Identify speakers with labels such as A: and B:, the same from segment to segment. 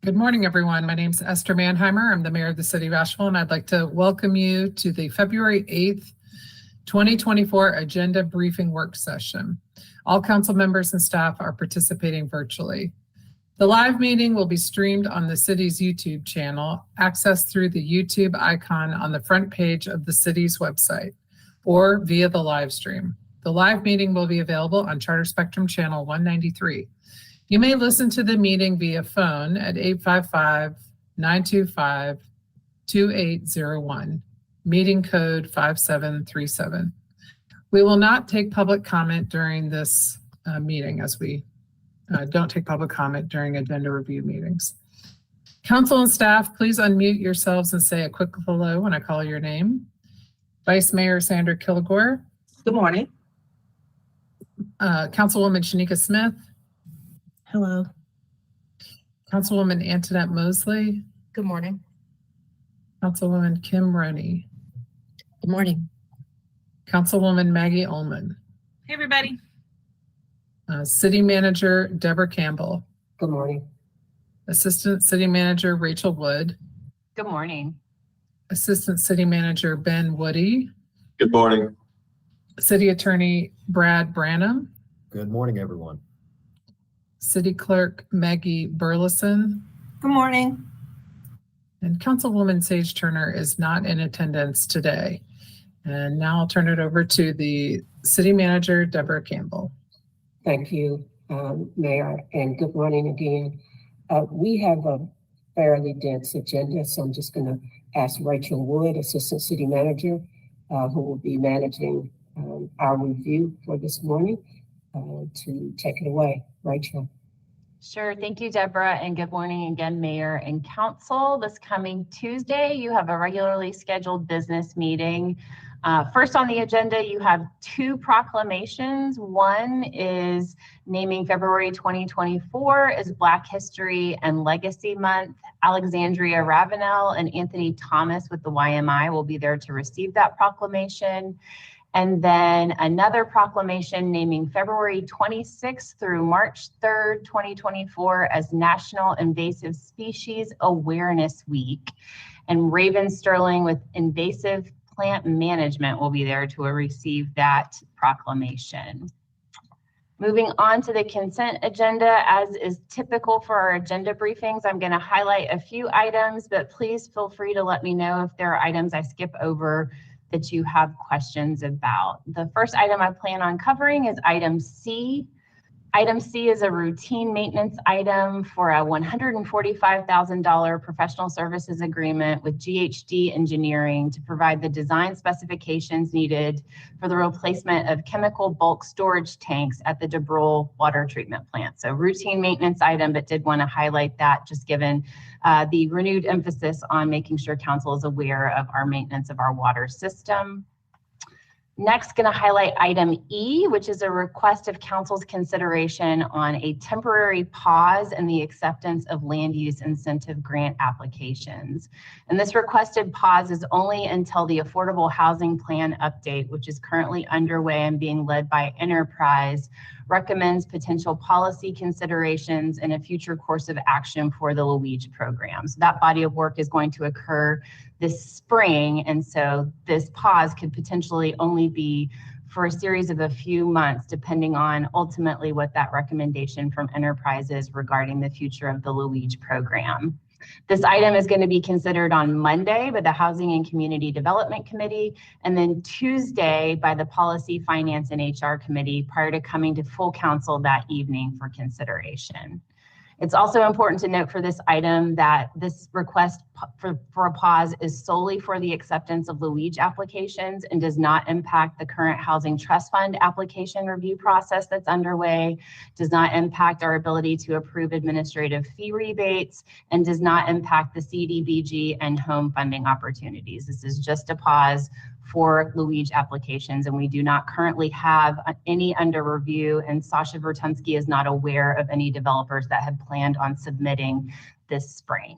A: Good morning, everyone. My name is Esther Mannheimer. I'm the mayor of the city of Asheville, and I'd like to welcome you to the February 8th, 2024 agenda briefing work session. All council members and staff are participating virtually. The live meeting will be streamed on the city's YouTube channel, accessed through the YouTube icon on the front page of the city's website, or via the live stream. The live meeting will be available on Charter Spectrum Channel 193. You may listen to the meeting via phone at 855-925-2801, meeting code 5737. We will not take public comment during this meeting, as we don't take public comment during agenda review meetings. Council and staff, please unmute yourselves and say a quick hello when I call your name. Vice Mayor Sandra Kilgore.
B: Good morning.
A: Councilwoman Shanika Smith.
C: Hello.
A: Councilwoman Antoinette Mosley.
C: Good morning.
A: Councilwoman Kim Roney.
C: Good morning.
A: Councilwoman Maggie Ullman.
B: Hey, everybody.
A: City Manager Deborah Campbell.
B: Good morning.
A: Assistant City Manager Rachel Wood.
D: Good morning.
A: Assistant City Manager Ben Woody.
E: Good morning.
A: City Attorney Brad Branham.
E: Good morning, everyone.
A: City Clerk Maggie Burleson.
B: Good morning.
A: And Councilwoman Sage Turner is not in attendance today. And now I'll turn it over to the City Manager, Deborah Campbell.
F: Thank you, Mayor, and good morning again. We have a fairly dense agenda, so I'm just going to ask Rachel Wood, Assistant City Manager, who will be managing our review for this morning, to take it away. Rachel.
D: Sure. Thank you, Deborah, and good morning again, Mayor and Council. This coming Tuesday, you have a regularly scheduled business meeting. First on the agenda, you have two proclamations. One is naming February 2024 as Black History and Legacy Month. Alexandria Ravenel and Anthony Thomas with the YMI will be there to receive that proclamation. And then another proclamation naming February 26th through March 3rd, 2024 as National Invasive Species Awareness Week. And Raven Sterling with Invasive Plant Management will be there to receive that proclamation. Moving on to the consent agenda, as is typical for our agenda briefings, I'm going to highlight a few items, but please feel free to let me know if there are items I skip over that you have questions about. The first item I plan on covering is item C. Item C is a routine maintenance item for a $145,000 professional services agreement with GHD Engineering to provide the design specifications needed for the replacement of chemical bulk storage tanks at the DeBrule water treatment plant. So routine maintenance item, but did want to highlight that just given the renewed emphasis on making sure council is aware of our maintenance of our water system. Next, going to highlight item E, which is a request of council's consideration on a temporary pause in the acceptance of land use incentive grant applications. And this requested pause is only until the Affordable Housing Plan update, which is currently underway and being led by Enterprise, recommends potential policy considerations and a future course of action for the Luigi program. So that body of work is going to occur this spring, and so this pause could potentially only be for a series of a few months, depending on ultimately what that recommendation from Enterprise is regarding the future of the Luigi program. This item is going to be considered on Monday by the Housing and Community Development Committee, and then Tuesday by the Policy, Finance, and HR Committee prior to coming to full council that evening for consideration. It's also important to note for this item that this request for a pause is solely for the acceptance of Luigi applications and does not impact the current Housing Trust Fund application review process that's underway, does not impact our ability to approve administrative fee rebates, and does not impact the CDBG and home funding opportunities. This is just a pause for Luigi applications, and we do not currently have any under review, and Sasha Vertunsky is not aware of any developers that had planned on submitting this spring.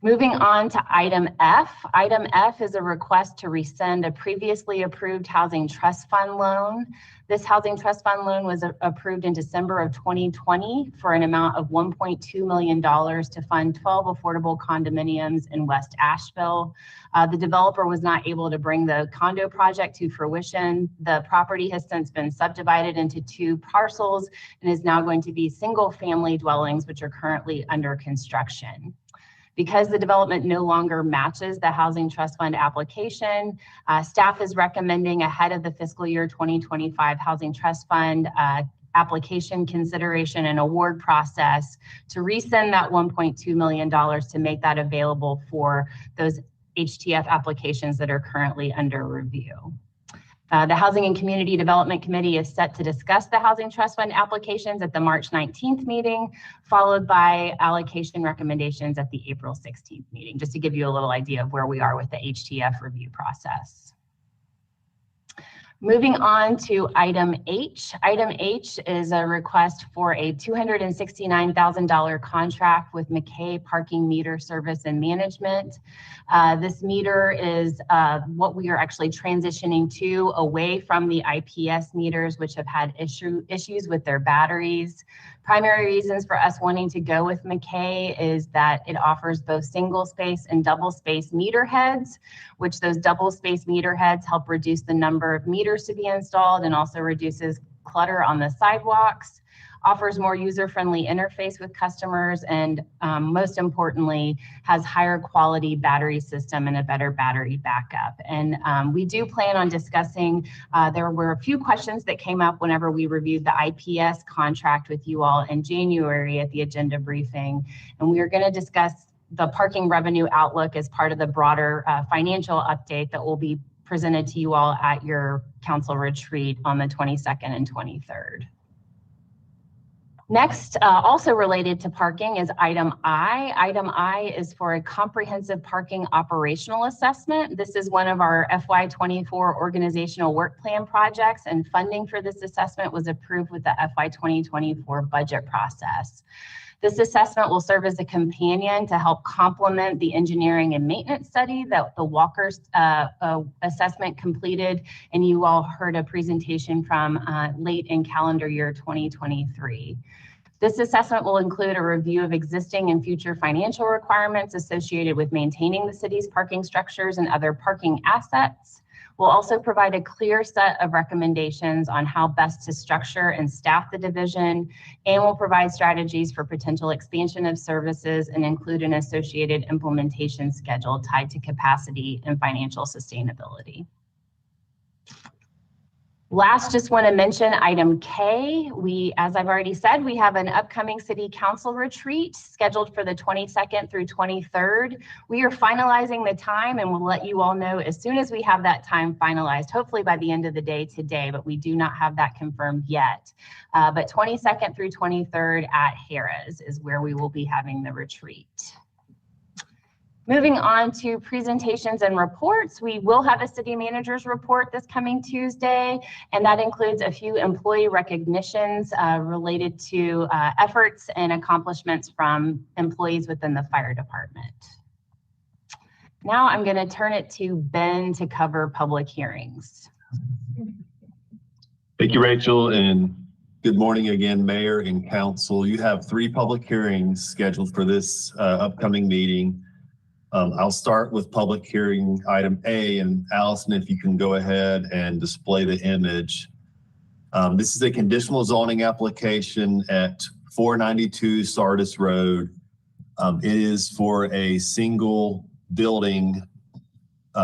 D: Moving on to item F. Item F is a request to rescind a previously approved housing trust fund loan. This housing trust fund loan was approved in December of 2020 for an amount of $1.2 million to fund 12 affordable condominiums in West Asheville. The developer was not able to bring the condo project to fruition. The property has since been subdivided into 2 parcels and is now going to be single-family dwellings, which are currently under construction. Because the development no longer matches the Housing Trust Fund application, staff is recommending ahead of the fiscal year 2025 Housing Trust Fund application consideration and award process to rescind that $1.2 million to make that available for those HTF applications that are currently under review. The Housing and Community Development Committee is set to discuss the Housing Trust Fund applications at the March 19th meeting, followed by allocation recommendations at the April 16th meeting, just to give you a little idea of where we are with the HTF review process. Moving on to item H. Item H is a request for a $269,000 contract with McKay Parking Meter Service and Management. This meter is what we are actually transitioning to away from the IPS meters, which have had issues with their batteries. Primary reasons for us wanting to go with McKay is that it offers both single space and double space meter heads, which those double space meter heads help reduce the number of meters to be installed and also reduces clutter on the sidewalks, offers more user-friendly interface with customers, and most importantly, has higher quality battery system and a better battery backup. And we do plan on discussing, there were a few questions that came up whenever we reviewed the IPS contract with you all in January at the agenda briefing. And we are going to discuss the parking revenue outlook as part of the broader financial update that will be presented to you all at your council retreat on the 22nd and 23rd. Next, also related to parking is item I. Item I is for a comprehensive parking operational assessment. This is one of our FY24 organizational work plan projects, and funding for this assessment was approved with the FY 2024 budget process. This assessment will serve as a companion to help complement the engineering and maintenance study that the Walker's assessment completed, and you all heard a presentation from late in calendar year 2023. This assessment will include a review of existing and future financial requirements associated with maintaining the city's parking structures and other parking assets. We'll also provide a clear set of recommendations on how best to structure and staff the division, and we'll provide strategies for potential expansion of services and include an associated implementation schedule tied to capacity and financial sustainability. Last, just want to mention item K. As I've already said, we have an upcoming city council retreat scheduled for the 22nd through 23rd. We are finalizing the time and we'll let you all know as soon as we have that time finalized, hopefully by the end of the day today, but we do not have that confirmed yet. But 22nd through 23rd at Harrah's is where we will be having the retreat. Moving on to presentations and reports, we will have a city manager's report this coming Tuesday, and that includes a few employee recognitions related to efforts and accomplishments from employees within the fire department. Now I'm going to turn it to Ben to cover public hearings.
E: Thank you, Rachel, and good morning again, Mayor and Council. You have 3 public hearings scheduled for this upcoming meeting. I'll start with public hearing item A, and Allison, if you can go ahead and display the image. This is a conditional zoning application at 492 Sardis Road. It is for a single building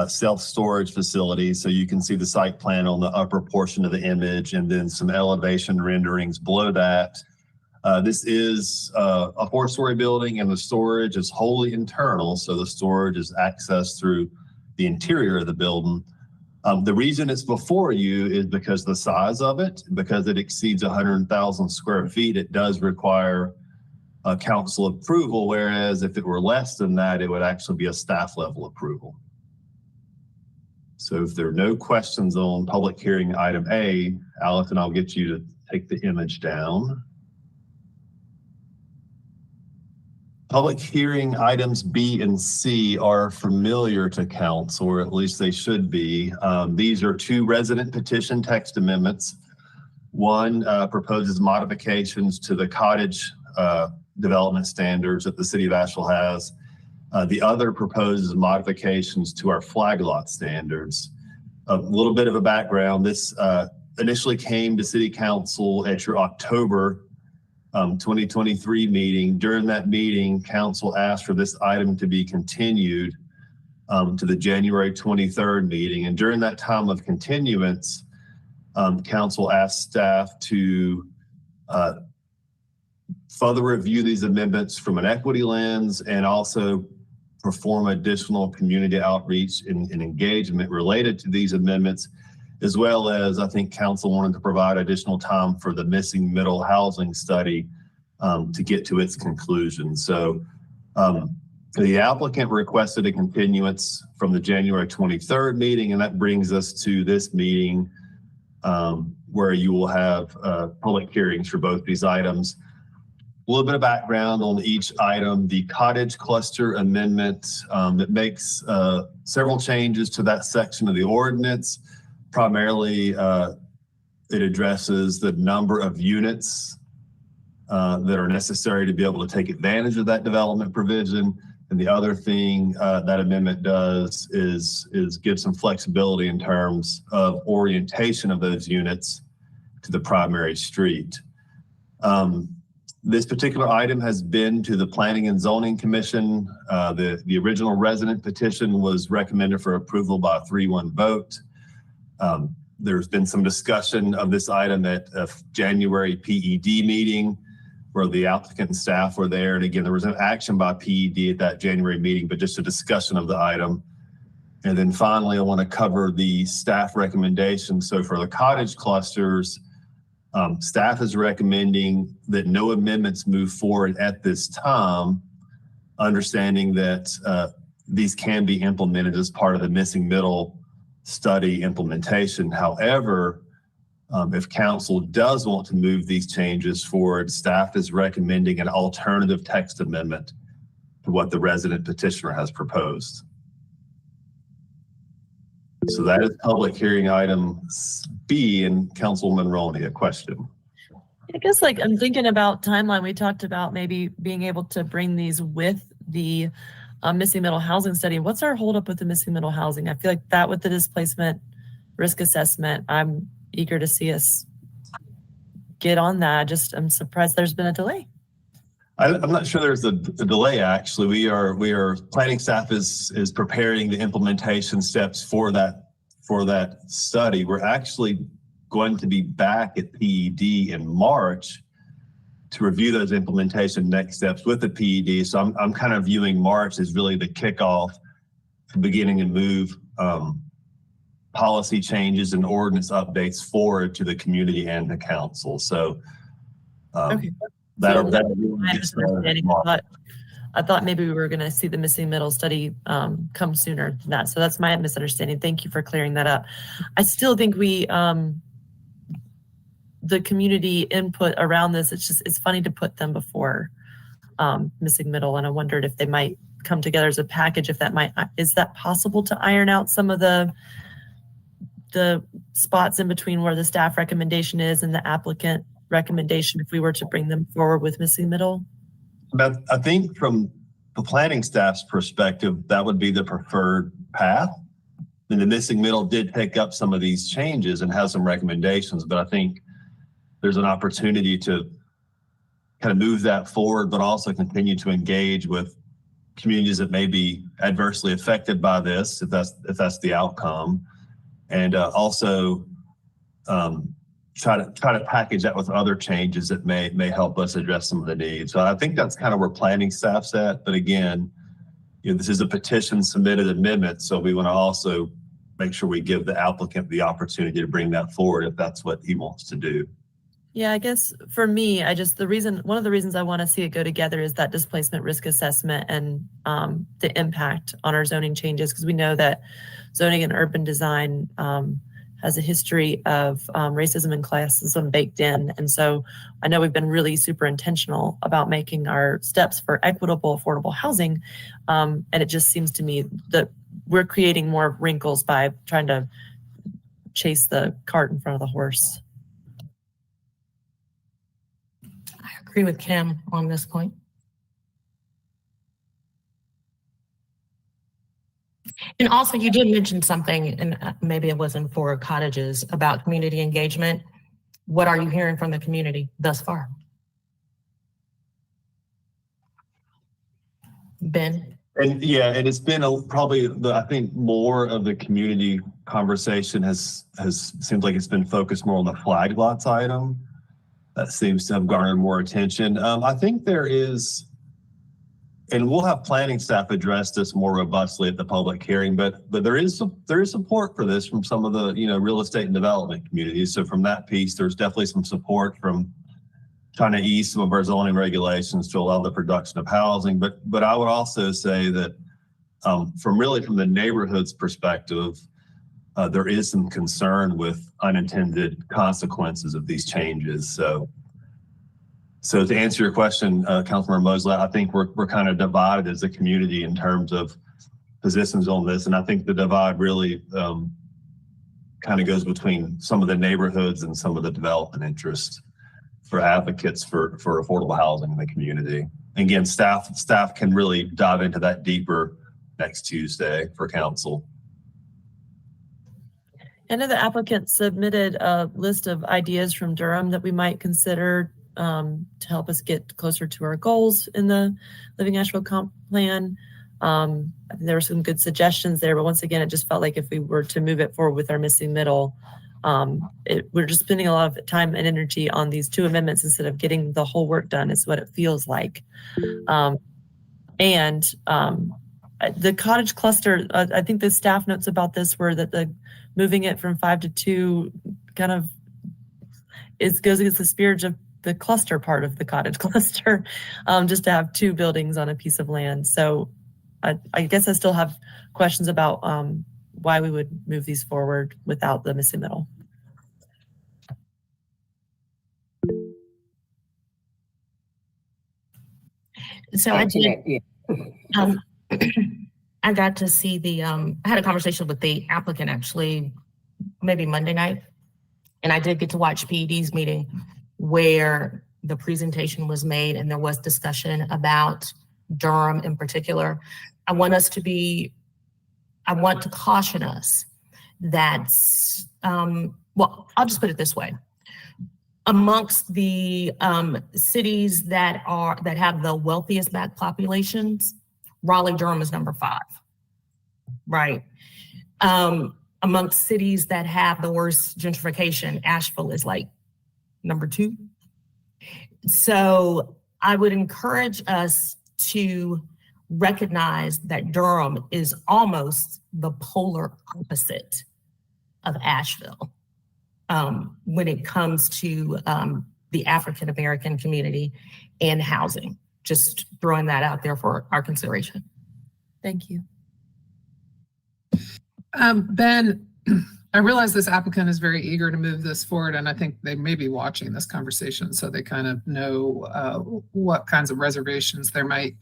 E: self-storage facility. So you can see the site plan on the upper portion of the image and then some elevation renderings below that. This is a 4-story building, and the storage is wholly internal. So the storage is accessed through the interior of the building. The reason it's before you is because the size of it, because it exceeds 100,000 square feet, it does require a council approval. Whereas if it were less than that, it would actually be a staff level approval. So if there are no questions on public hearing item A, Allison, I'll get you to take the image down. Public hearing items B and C are familiar to council, or at least they should be. These are two resident petition text amendments. One proposes modifications to the cottage development standards that the city of Asheville has. The other proposes modifications to our flag lot standards. A little bit of a background. This initially came to city council at your October 2023 meeting. During that meeting, council asked for this item to be continued to the January 23rd meeting. And during that time of continuance, council asked staff to further review these amendments from an equity lens and also perform additional community outreach and engagement related to these amendments, as well as I think council wanted to provide additional time for the missing middle housing study to get to its conclusion. So the applicant requested a continuance from the January 23rd meeting, and that brings us to this meeting where you will have public hearings for both these items. A little bit of background on each item. The cottage cluster amendment that makes several changes to that section of the ordinance. Primarily, it addresses the number of units that are necessary to be able to take advantage of that development provision. And the other thing that amendment does is give some flexibility in terms of orientation of those units to the primary street. This particular item has been to the Planning and Zoning Commission. The original resident petition was recommended for approval by a 3-1 vote. There's been some discussion of this item at a January PED meeting where the applicant and staff were there. And again, there was no action by PED at that January meeting, but just a discussion of the item. And then finally, I want to cover the staff recommendations. So for the cottage clusters, staff is recommending that no amendments move forward at this time, understanding that these can be implemented as part of the missing middle study implementation. However, if council does want to move these changes forward, staff is recommending an alternative text amendment to what the resident petitioner has proposed. So that is public hearing item B, and Councilwoman Roney, a question.
C: I guess I'm thinking about timeline. We talked about maybe being able to bring these with the missing middle housing study. What's our holdup with the missing middle housing? I feel like that with the displacement risk assessment, I'm eager to see us get on that. I'm surprised there's been a delay.
E: I'm not sure there's a delay. Actually, we are planning staff is preparing the implementation steps for that study. We're actually going to be back at PED in March to review those implementation next steps with the PED. So I'm kind of viewing March as really the kickoff, beginning and move policy changes and ordinance updates forward to the community and the council. So
C: Okay.
E: that'll
C: I thought maybe we were going to see the missing middle study come sooner than that. So that's my misunderstanding. Thank you for clearing that up. I still think the community input around this, it's funny to put them before missing middle. And I wondered if they might come together as a package, is that possible to iron out some of the spots in between where the staff recommendation is and the applicant recommendation if we were to bring them forward with missing middle?
E: But I think from the planning staff's perspective, that would be the preferred path. And the missing middle did take up some of these changes and has some recommendations, but I think there's an opportunity to kind of move that forward, but also continue to engage with communities that may be adversely affected by this, if that's the outcome. And also try to package that with other changes that may help us address some of the needs. So I think that's kind of where planning staff's at. But again, this is a petition submitted amendment, so we want to also make sure we give the applicant the opportunity to bring that forward if that's what he wants to do.
C: Yeah, I guess for me, one of the reasons I want to see it go together is that displacement risk assessment and the impact on our zoning changes, because we know that zoning and urban design has a history of racism and classism baked in. And so I know we've been really super intentional about making our steps for equitable, affordable housing. And it just seems to me that we're creating more wrinkles by trying to chase the cart in front of the horse.
G: I agree with Kim on this point. And also, you did mention something, and maybe it wasn't for cottages, about community engagement. What are you hearing from the community thus far? Ben?
E: And yeah, and it's been probably I think more of the community conversation has seems like it's been focused more on the flag lots item. That seems to have garnered more attention. I think there is, and we'll have planning staff address this more robustly at the public hearing, but there is support for this from some of the real estate and development communities. So from that piece, there's definitely some support from trying to ease some of our zoning regulations to allow the production of housing. But I would also say that from the neighborhood's perspective, there is some concern with unintended consequences of these changes. So to answer your question, Councilmember Mosley, I think we're kind of divided as a community in terms of positions on this. And I think the divide really kind of goes between some of the neighborhoods and some of the development interests for advocates for affordable housing in the community. Again, staff can really dive into that deeper next Tuesday for council.
C: I know the applicant submitted a list of ideas from Durham that we might consider to help us get closer to our goals in the Living Asheville Comp Plan. There were some good suggestions there, but once again, it just felt like if we were to move it forward with our missing middle, we're just spending a lot of time and energy on these two amendments instead of getting the whole work done, is what it feels like. The cottage cluster, I think the staff notes about this were that the moving it from 5 to 2 kind of goes against the spirit of the cluster part of the cottage cluster, just to have 2 buildings on a piece of land. So I guess I still have questions about why we would move these forward without the missing middle.
G: So I did. I got to see I had a conversation with the applicant actually, maybe Monday night, and I did get to watch PED's meeting where the presentation was made and there was discussion about Durham in particular. I want to caution us that, well, I'll just put it this way. Amongst the cities that have the wealthiest Black populations, Raleigh-Durham is number 5, right? Amongst cities that have the worst gentrification, Asheville is like number 2. So I would encourage us to recognize that Durham is almost the polar opposite of Asheville when it comes to the African-American community and housing. Just throwing that out there for our consideration.
C: Thank you.
A: Ben, I realize this applicant is very eager to move this forward, and I think they may be watching this conversation, so they kind of know what kinds of reservations there might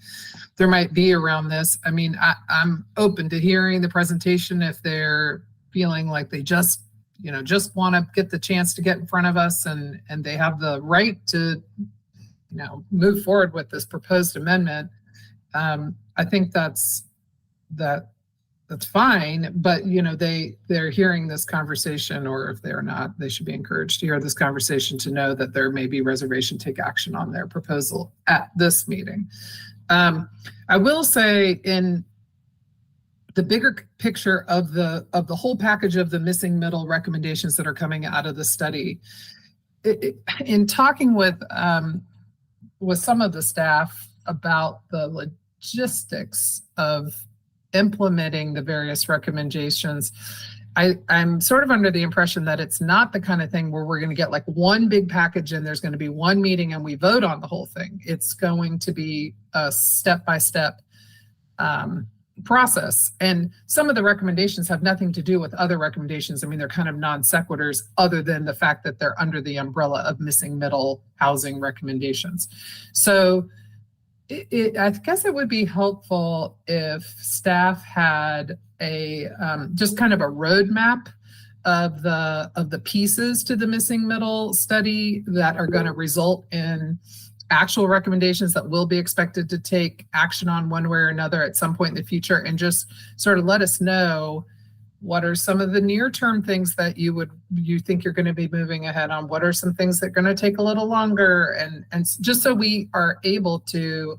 A: be around this. I mean, I'm open to hearing the presentation if they're feeling like they just want to get the chance to get in front of us, and they have the right to move forward with this proposed amendment. I think that's fine, but they're hearing this conversation, or if they're not, they should be encouraged to hear this conversation to know that there may be reservation, take action on their proposal at this meeting. I will say, in the bigger picture of the whole package of the missing middle recommendations that are coming out of the study, in talking with some of the staff about the logistics of implementing the various recommendations, I'm sort of under the impression that it's not the kind of thing where we're going to get like one big package and there's going to be one meeting and we vote on the whole thing. It's going to be a step-by-step process. And some of the recommendations have nothing to do with other recommendations. I mean, they're kind of non sequiturs other than the fact that they're under the umbrella of missing middle housing recommendations. So I guess it would be helpful if staff had a just kind of a roadmap of the pieces to the missing middle study that are going to result in actual recommendations that will be expected to take action on one way or another at some point in the future, and just sort of let us know what are some of the near-term things that you think you're going to be moving ahead on, what are some things that are going to take a little longer, and just so we are able to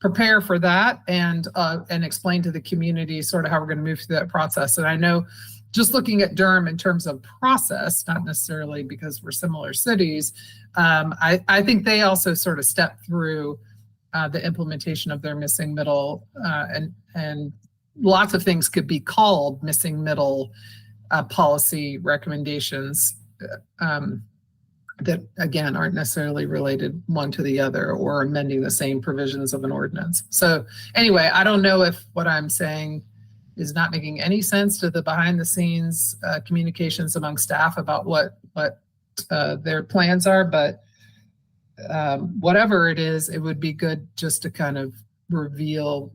A: prepare for that and explain to the community sort of how we're going to move through that process. And I know just looking at Durham in terms of process, not necessarily because we're similar cities, I think they also sort of step through the implementation of their missing middle, and lots of things could be called missing middle policy recommendations that, again, aren't necessarily related one to the other or amending the same provisions of an ordinance. So anyway, I don't know if what I'm saying is not making any sense to the behind the scenes communications among staff about what their plans are, but whatever it is, it would be good just to kind of reveal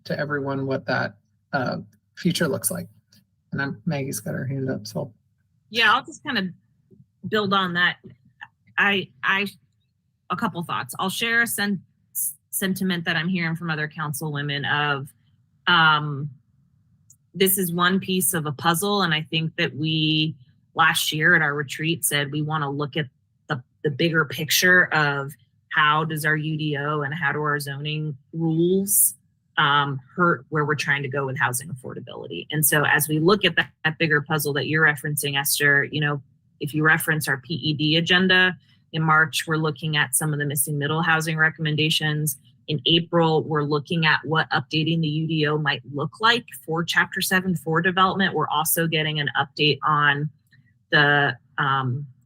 A: to everyone what that future looks like. And Maggie's got her hand up, so.
B: Yeah, I'll just kind of build on that. A couple thoughts. I'll share a sentiment that I'm hearing from other councilwomen of this is one piece of a puzzle, and I think that we last year at our retreat said we want to look at the bigger picture of how does our UDO and how do our zoning rules hurt where we're trying to go with housing affordability. And so as we look at that bigger puzzle that you're referencing, Esther, if you reference our PED agenda, in March, we're looking at some of the missing middle housing recommendations. In April, we're looking at what updating the UDO might look like for Chapter 7 for development. We're also getting an update on the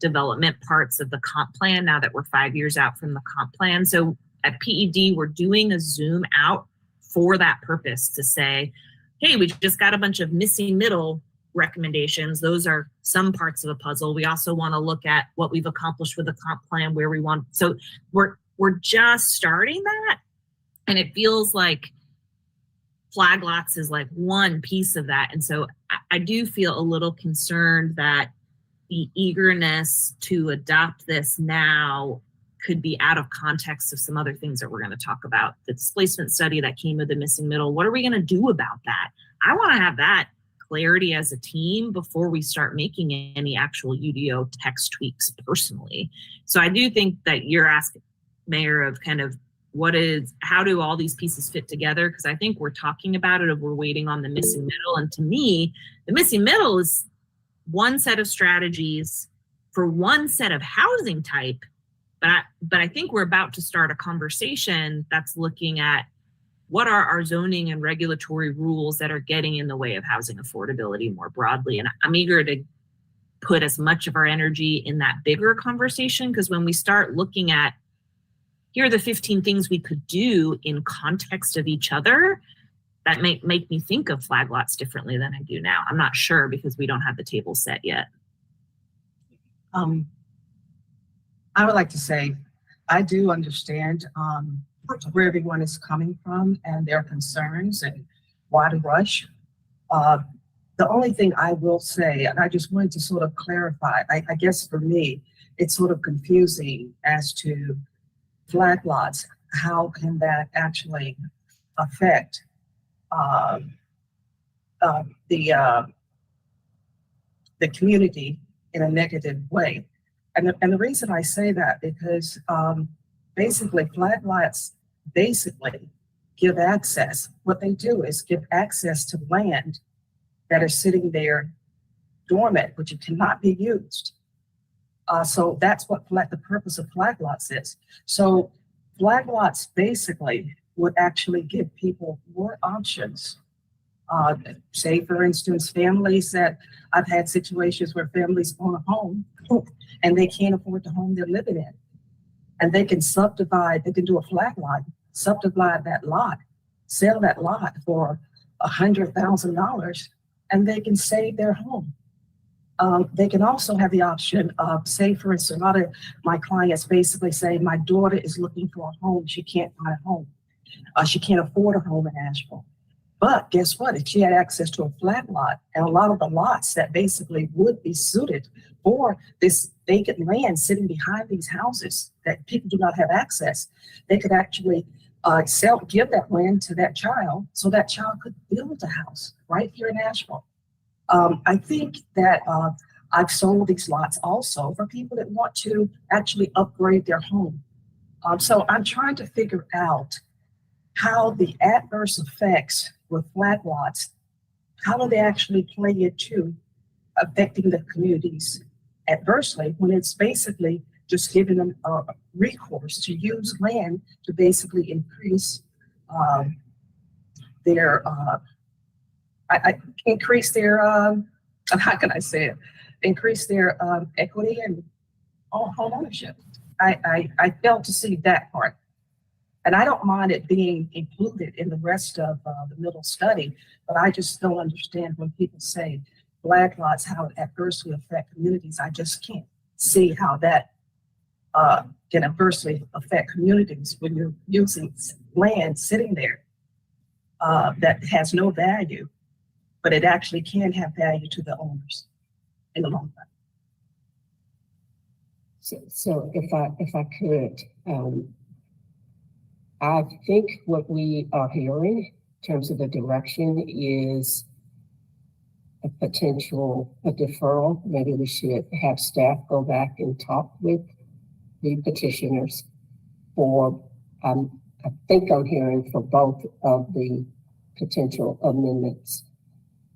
B: development parts of the comp plan now that we're 5 years out from the comp plan. So at PED, we're doing a zoom out for that purpose to say, hey, we just got a bunch of missing middle recommendations. Those are some parts of the puzzle. We also want to look at what we've accomplished with the comp plan, where we want. So we're just starting that. And it feels like flag lots is like one piece of that. And so I do feel a little concerned that the eagerness to adopt this now could be out of context of some other things that we're going to talk about. The displacement study that came with the missing middle, what are we going to do about that? I want to have that clarity as a team before we start making any actual UDO text tweaks personally. So I do think that you're asking, Mayor, of kind of how do all these pieces fit together? Because I think we're talking about it, or we're waiting on the missing middle. And to me, the missing middle is one set of strategies for one set of housing type. But I think we're about to start a conversation that's looking at what are our zoning and regulatory rules that are getting in the way of housing affordability more broadly. And I'm eager to put as much of our energy in that bigger conversation, because when we start looking at, here are the 15 things we could do in context of each other, that make me think of flag lots differently than I do now. I'm not sure because we don't have the table set yet.
H: I would like to say, I do understand where everyone is coming from and their concerns and why the rush. The only thing I will say, and I just wanted to sort of clarify, I guess for me, it's sort of confusing as to flag lots. How can that actually affect the community in a negative way? And the reason I say that, because basically flag lots basically give access. What they do is give access to land that are sitting there dormant, which cannot be used. So that's what the purpose of flag lots is. So flag lots basically would actually give people more options. Say, for instance, families that I've had situations where families own a home and they can't afford the home they're living in. And they can subdivide, they can do a flag lot, subdivide that lot sell that lot for $100,000 and they can save their home. They can also have the option of, say, for instance, a lot of my clients basically say, my daughter is looking for a home. She can't find a home. She can't afford a home in Asheville. But guess what? If she had access to a flat lot, and a lot of the lots that basically would be suited for this vacant land sitting behind these houses that people do not have access, they could actually give that land to that child so that child could build a house right here in Asheville. I think that I've sold these lots also for people that want to actually upgrade their home. So I'm trying to figure out how the adverse effects with flat lots, how do they actually play into affecting the communities adversely when it's basically just giving them recourse to use land to basically increase their how can I say it? Increase their equity and home ownership. I failed to see that part. And I don't mind it being included in the rest of the middle study, but I just don't understand when people say flag lots, how it adversely affect communities. I just can't see how that can adversely affect communities when you're using land sitting there that has no value, but it actually can have value to the owners in the long run.
F: So if I could, I think what we are hearing in terms of the direction is a deferral. Maybe we should have staff go back and talk with the petitioners for, I think I'm hearing for both of the potential amendments.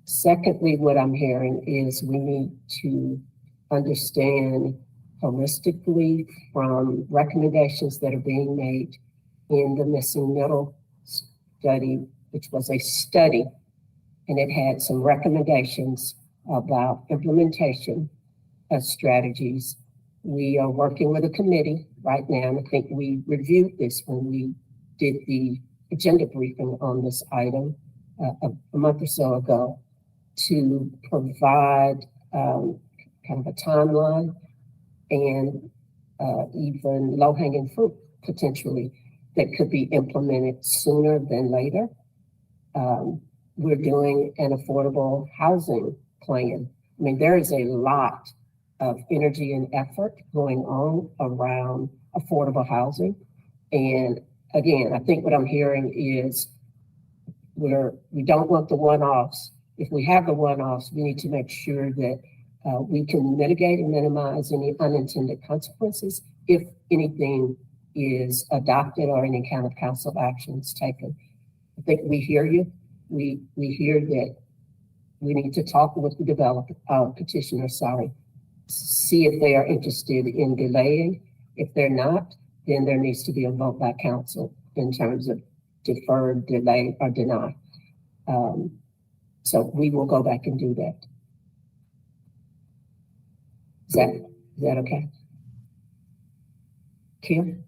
F: Secondly, what I'm hearing is we need to understand holistically from recommendations that are being made in the missing middle study, which was a study, and it had some recommendations about implementation of strategies. We are working with a committee right now, and I think we reviewed this when we did the agenda briefing on this item a month or so ago, to provide kind of a timeline and even low-hanging fruit potentially that could be implemented sooner than later. We're doing an affordable housing plan. I mean, there is a lot of energy and effort going on around affordable housing. And again, I think what I'm hearing is we don't want the one-offs. If we have the one-offs, we need to make sure that we can mitigate and minimize any unintended consequences if anything is adopted or any kind of council actions taken. I think we hear you. We hear that we need to talk with the petitioner, see if they are interested in delaying. If they're not, then there needs to be a vote by council in terms of defer, delay, or deny. So we will go back and do that. Is that okay? Kim?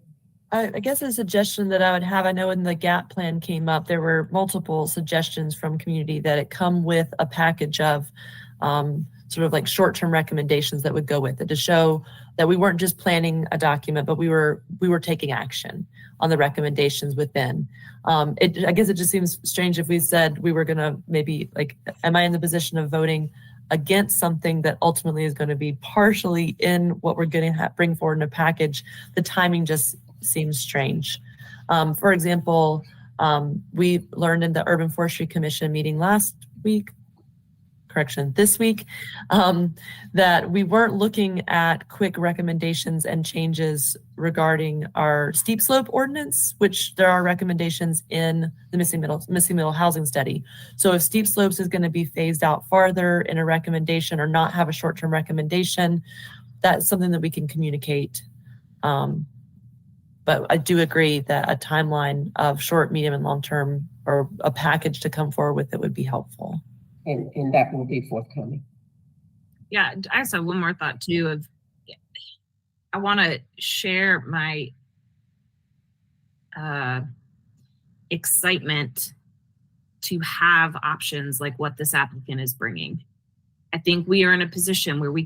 C: I guess a suggestion that I would have, I know when the GAP plan came up, there were multiple suggestions from community that it come with a package of sort of like short-term recommendations that would go with it to show that we weren't just planning a document, but we were taking action on the recommendations within. I guess it just seems strange if we said we were gonna maybe like, am I in the position of voting against something that ultimately is going to be partially in what we're going to bring forward in a package? The timing just seems strange. For example, we learned in the Urban Forestry Commission meeting this week, that we weren't looking at quick recommendations and changes regarding our steep slope ordinance, which there are recommendations in the missing middle housing study. So if steep slopes is going to be phased out farther in a recommendation or not have a short-term recommendation, that's something that we can communicate. But I do agree that a timeline of short, medium, and long-term, or a package to come forward with it, would be helpful.
F: And that will be forthcoming.
B: Yeah, I also have one more thought too of, I want to share my excitement to have options like what this applicant is bringing. I think we are in a position where we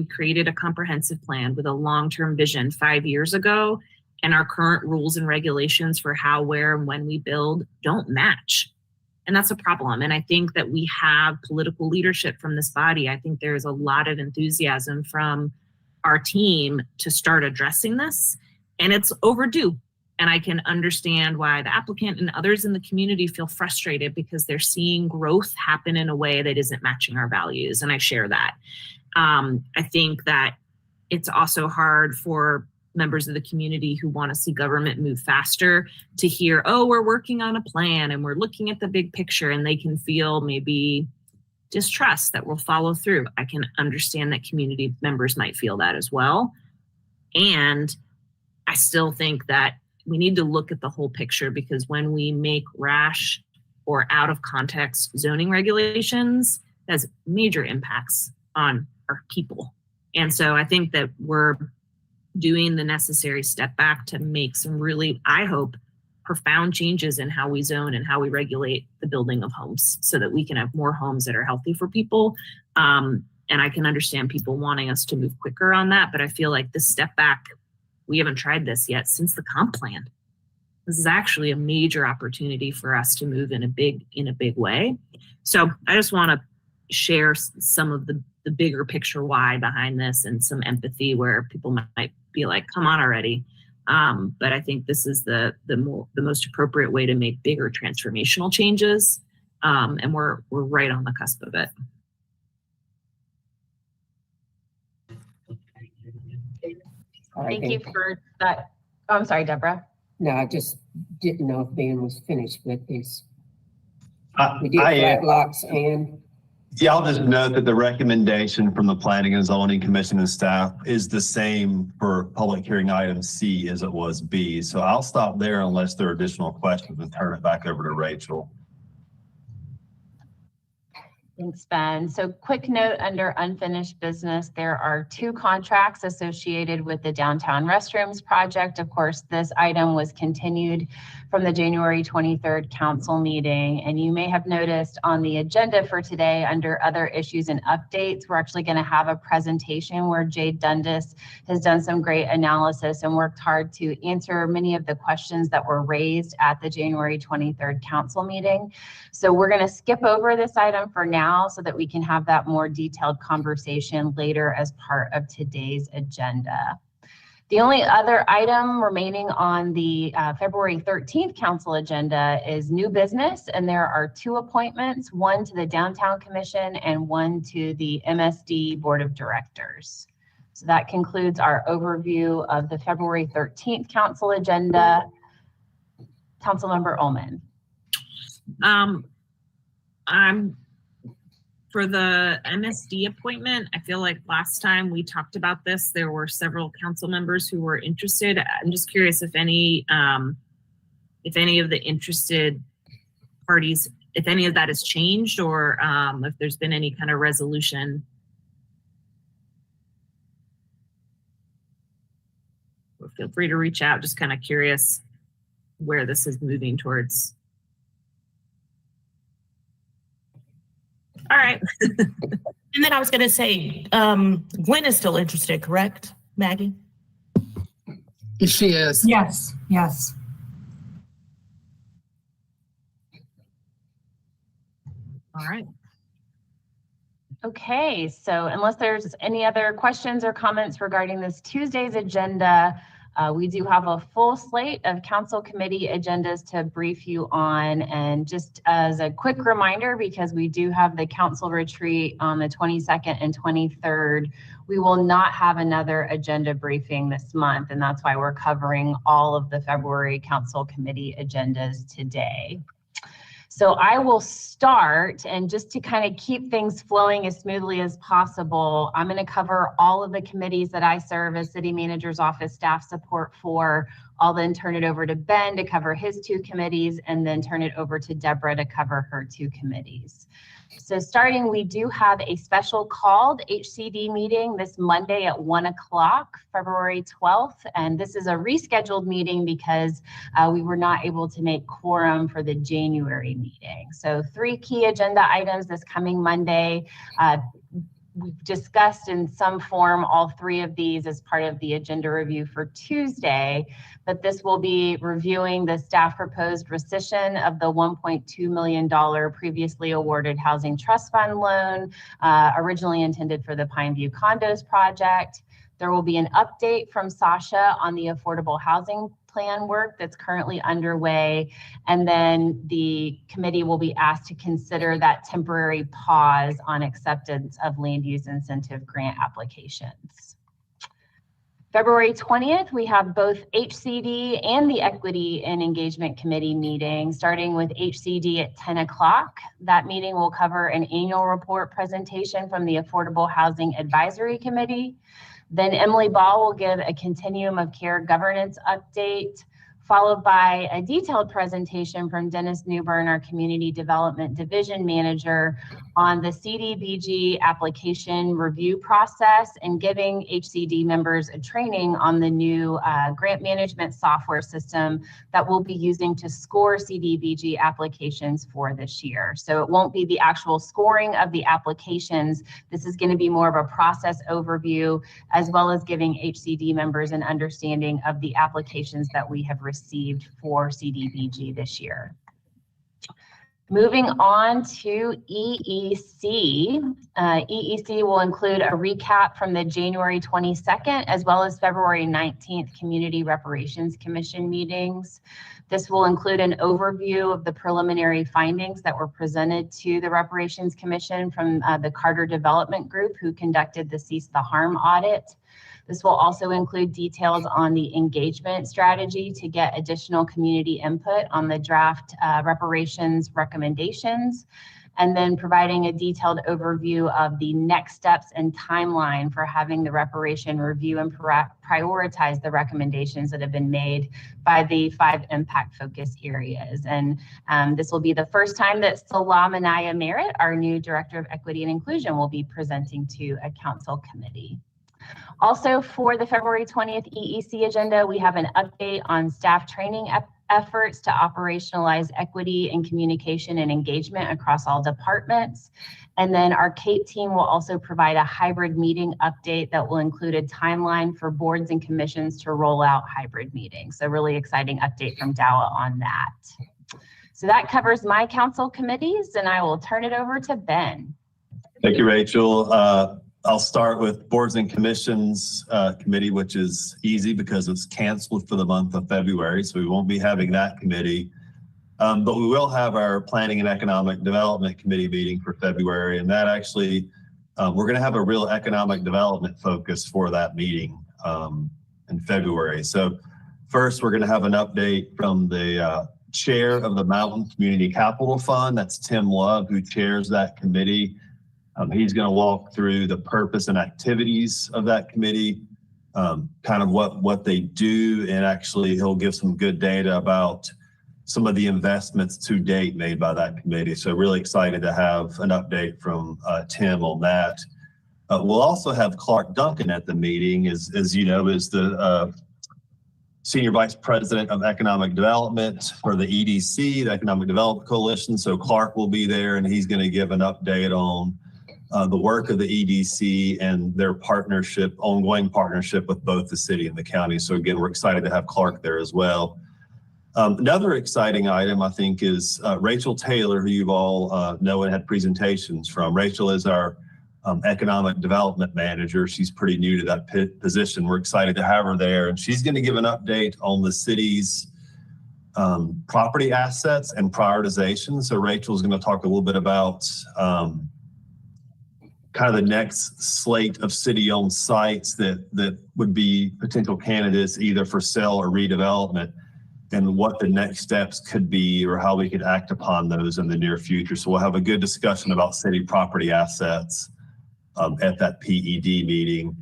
B: created a comprehensive plan with a long-term vision 5 years ago, and our current rules and regulations for how, where, and when we build don't match. And that's a problem. And I think that we have political leadership from this body. I think there's a lot of enthusiasm from our team to start addressing this, and it's overdue. And I can understand why the applicant and others in the community feel frustrated because they're seeing growth happen in a way that isn't matching our values. And I share that. I think that it's also hard for members of the community who want to see government move faster to hear, oh, we're working on a plan and we're looking at the big picture, and they can feel maybe distrust that we'll follow through. I can understand that community members might feel that as well. And I still think that we need to look at the whole picture, because when we make rash or out of context zoning regulations, it has major impacts on our people. And so I think that we're doing the necessary step back to make some really, I hope, profound changes in how we zone and how we regulate the building of homes so that we can have more homes that are healthy for people. And I can understand people wanting us to move quicker on that, but I feel like this step back, we haven't tried this yet since the comp plan. This is actually a major opportunity for us to move in a big way. So I just want to share some of the bigger picture why behind this, and some empathy where people might be like, come on already. But I think this is the most appropriate way to make bigger transformational changes. And we're right on the cusp of it.
D: Thank you for that. Oh, I'm sorry, Deborah.
F: No, I just didn't know if Ben was finished with this. We did
E: I
F: flat
E: am.
F: lots and.
E: Yeah, I'll just note that the recommendation from the Planning and Zoning Commission and staff is the same for public hearing item C as it was B. So I'll stop there unless there are additional questions and turn it back over to Rachel.
D: Thanks, Ben. So quick note under unfinished business, there are 2 contracts associated with the downtown restrooms project. Of course, this item was continued from the January 23rd council meeting. And you may have noticed on the agenda for today under other issues and updates, we're actually going to have a presentation where Jade Dundas has done some great analysis and worked hard to answer many of the questions that were raised at the January 23rd council meeting. So we're going to skip over this item for now so that we can have that more detailed conversation later as part of today's agenda. The only other item remaining on the February 13th council agenda is new business, and there are 2 appointments, one to the Downtown Commission and one to the MSD Board of Directors. So that concludes our overview of the February 13th council agenda. Councilmember Ullman.
B: I'm for the MSD appointment. I feel like last time we talked about this, there were several council members who were interested. I'm just curious if any of the interested parties, if any of that has changed, or if there's been any kind of resolution. Feel free to reach out. Just kind of curious where this is moving towards. All right.
G: And then I was going to say, Gwen is still interested, correct, Maggie?
A: She is.
I: Yes, yes.
B: All right.
D: Okay, so unless there's any other questions or comments regarding this Tuesday's agenda, we do have a full slate of council committee agendas to brief you on. And just as a quick reminder, because we do have the council retreat on the 22nd and 23rd, we will not have another agenda briefing this month. And that's why we're covering all of the February council committee agendas today. So I will start, and just to kind of keep things flowing as smoothly as possible, I'm going to cover all of the committees that I serve as city manager's office staff support for, I'll then turn it over to Ben to cover his 2 committees, and then turn it over to Deborah to cover her 2 committees. So starting, we do have a special called HCD meeting this Monday at 1 o'clock, February 12th. And this is a rescheduled meeting because we were not able to make quorum for the January meeting. So 3 key agenda items this coming Monday. We've discussed in some form all 3 of these as part of the agenda review for Tuesday, but this will be reviewing the staff proposed rescission of the $1.2 million previously awarded Housing Trust Fund loan, originally intended for the Pineview Condos project. There will be an update from Sasha on the affordable housing plan work that's currently underway. And then the committee will be asked to consider that temporary pause on acceptance of land use incentive grant applications. February 20th, we have both HCD and the Equity and Engagement Committee meeting, starting with HCD at 10 o'clock. That meeting will cover an annual report presentation from the Affordable Housing Advisory Committee. Then Emily Ball will give a continuum of care governance update, followed by a detailed presentation from Dennis Newburn, our Community Development Division Manager, on the CDBG application review process and giving HCD members a training on the new grant management software system that we'll be using to score CDBG applications for this year. So it won't be the actual scoring of the applications. This is going to be more of a process overview, as well as giving HCD members an understanding of the applications that we have received for CDBG this year. Moving on to EEC. EEC will include a recap from the January 22nd as well as February 19th Community Reparations Commission meetings. This will include an overview of the preliminary findings that were presented to the Reparations Commission from the Carter Development Group, who conducted the Cease the Harm audit. This will also include details on the engagement strategy to get additional community input on the draft reparations recommendations, and then providing a detailed overview of the next steps and timeline for having the reparation review and prioritize the recommendations that have been made by the 5 impact focus areas. And this will be the first time that Salam Anaya Merritt, our new Director of Equity and Inclusion, will be presenting to a council committee. Also, for the February 20th EEC agenda, we have an update on staff training efforts to operationalize equity and communication and engagement across all departments. And then our CAPE team will also provide a hybrid meeting update that will include a timeline for boards and commissions to roll out hybrid meetings. So really exciting update from DAWA on that. So that covers my council committees, and I will turn it over to Ben.
E: Thank you, Rachel. I'll start with Boards and Commissions Committee, which is easy because it's canceled for the month of February, so we won't be having that committee. But we will have our Planning and Economic Development Committee meeting for February, and that actually, we're going to have a real economic development focus for that meeting in February. So first, we're going to have an update from the chair of the Mountain Community Capital Fund. That's Tim Love, who chairs that committee. He's going to walk through the purpose and activities of that committee, kind of what they do, and actually he'll give some good data about some of the investments to date made by that committee. So really excited to have an update from Tim on that. We'll also have Clark Duncan at the meeting, as you know, is the Senior Vice President of Economic Development for the EDC, the Economic Development Coalition. So Clark will be there, and he's going to give an update on the work of the EDC and their partnership, ongoing partnership with both the city and the county. So again, we're excited to have Clark there as well. Another exciting item, I think, is Rachel Taylor, who you've all know and had presentations from. Rachel is our economic development manager. She's pretty new to that position. We're excited to have her there, and she's going to give an update on the city's property assets and prioritization. So Rachel's going to talk a little bit about kind of the next slate of city-owned sites that would be potential candidates either for sale or redevelopment, and what the next steps could be or how we could act upon those in the near future. So we'll have a good discussion about city property assets at that PED meeting.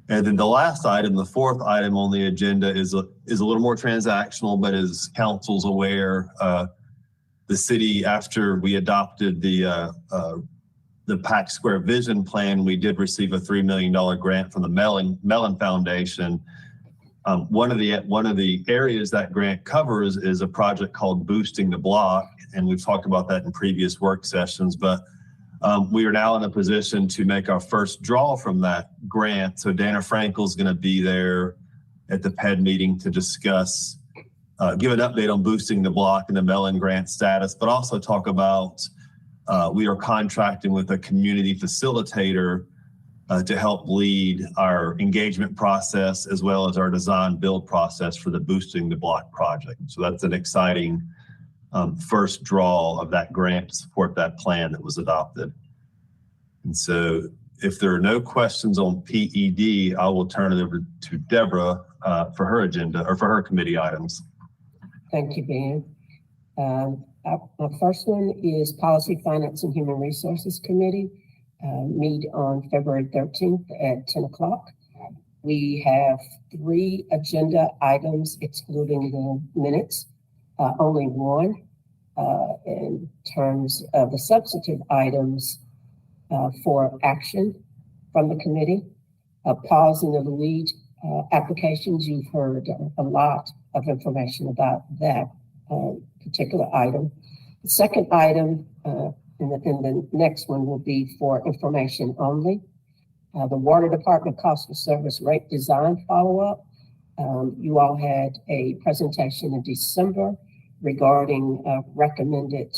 E: And then the last item, the fourth item on the agenda is a little more transactional, but as council's aware, the city, after we adopted the Pack Square Vision Plan, we did receive a $3 million grant from the Mellon Foundation. One of the areas that grant covers is a project called Boosting the Block, and we've talked about that in previous work sessions, but we are now in a position to make our first draw from that grant. So Dana Frankel's going to be there at the PED meeting to discuss, give an update on Boosting the Block and the Mellon grant status, but also talk about we are contracting with a community facilitator to help lead our engagement process as well as our design build process for the Boosting the Block project. So that's an exciting first draw of that grant to support that plan that was adopted. And so if there are no questions on PED, I will turn it over to Deborah for her agenda or for her committee items.
F: Thank you, Ben. My first one is Policy, Finance, and Human Resources Committee. Meet on February 13th at 10 o'clock. We have 3 agenda items excluding the minutes, only one. In terms of the substantive items for action from the committee, pausing of the lead applications. You've heard a lot of information about that particular item. The second item, and the next one will be for information only. The Water Department cost of service rate design follow-up. You all had a presentation in December regarding recommended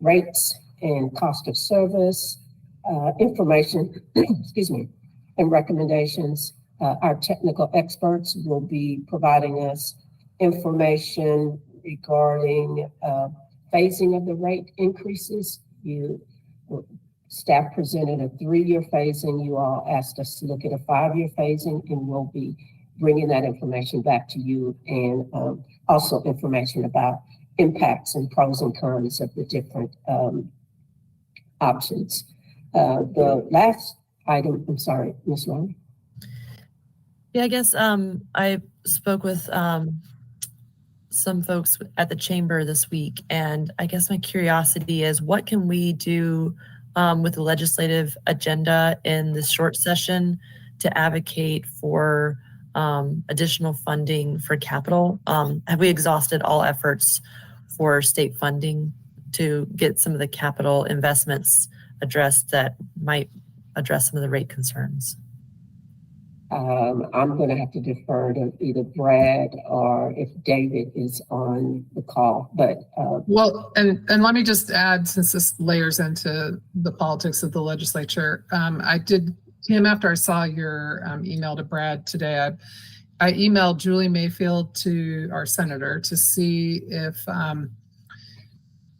F: rates and cost of service information, excuse me, and recommendations. Our technical experts will be providing us information regarding phasing of the rate increases. Staff presented a 3-year phasing. You all asked us to look at a 5-year phasing, and we'll be bringing that information back to you, and also information about impacts and pros and cons of the different options. The last item, I'm sorry, Ms. Ron.
C: Yeah, I guess I spoke with some folks at the chamber this week, and I guess my curiosity is, what can we do with the legislative agenda in this short session to advocate for additional funding for capital? Have we exhausted all efforts for state funding to get some of the capital investments addressed that might address some of the rate concerns?
F: I'm going to have to defer to either Brad or if David is on the call, but
A: well, and let me just add, since this layers into the politics of the legislature, I did, Tim, after I saw your email to Brad today, I emailed Julie Mayfield, to our senator, to see if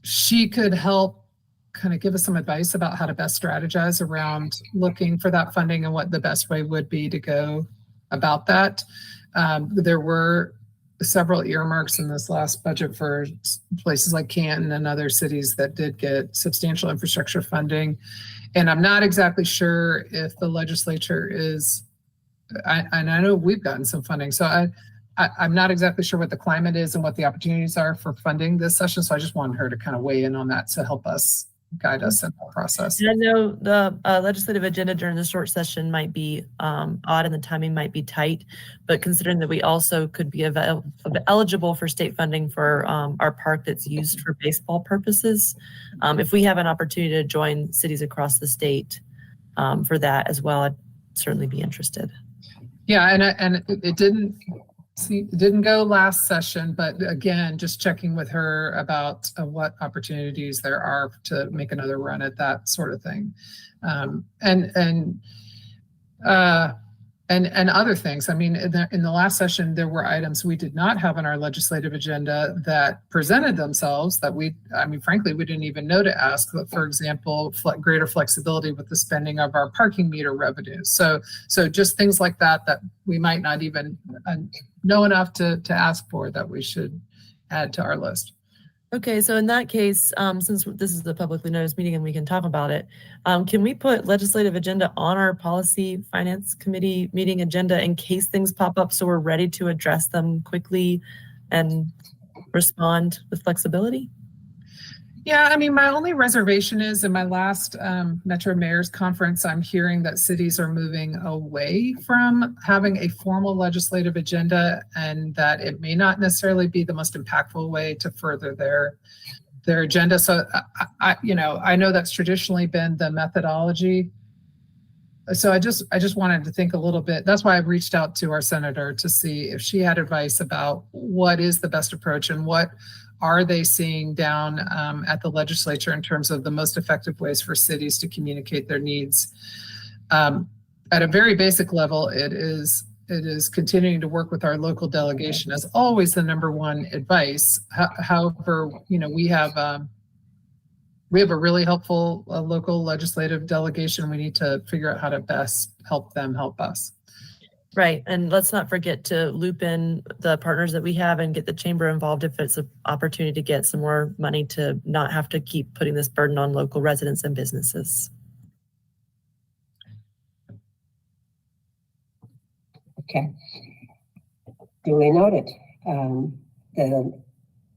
A: she could help kind of give us some advice about how to best strategize around looking for that funding and what the best way would be to go about that. There were several earmarks in this last budget for places like Canton and other cities that did get substantial infrastructure funding. And I'm not exactly sure if the legislature is, and I know we've gotten some funding, so I'm not exactly sure what the climate is and what the opportunities are for funding this session. So I just wanted her to kind of weigh in on that to help us guide us in the process.
C: And I know the legislative agenda during the short session might be odd and the timing might be tight, but considering that we also could be eligible for state funding for our park that's used for baseball purposes, if we have an opportunity to join cities across the state for that as well, I'd certainly be interested.
A: Yeah, and it didn't go last session, but again, just checking with her about what opportunities there are to make another run at that sort of thing, and other things. I mean, in the last session, there were items we did not have on our legislative agenda that presented themselves that frankly, we didn't even know to ask. But for example, greater flexibility with the spending of our parking meter revenues. So just things like that we might not even know enough to ask for, that we should add to our list.
C: Okay, so in that case, since this is a publicly noticed meeting and we can talk about it, can we put legislative agenda on our policy finance committee meeting agenda in case things pop up so we're ready to address them quickly and respond with flexibility?
A: Yeah, I mean, my only reservation is in my last Metro Mayor's Conference, I'm hearing that cities are moving away from having a formal legislative agenda and that it may not necessarily be the most impactful way to further their agenda. So I know that's traditionally been the methodology. So I just wanted to think a little bit. That's why I reached out to our senator to see if she had advice about what is the best approach and what are they seeing down at the legislature in terms of the most effective ways for cities to communicate their needs. At a very basic level, it is continuing to work with our local delegation as always the number one advice. However, we have a really helpful local legislative delegation. We need to figure out how to best help them help us.
C: Right. And let's not forget to loop in the partners that we have and get the chamber involved if it's an opportunity to get some more money to not have to keep putting this burden on local residents and businesses.
F: Okay. Duly noted. The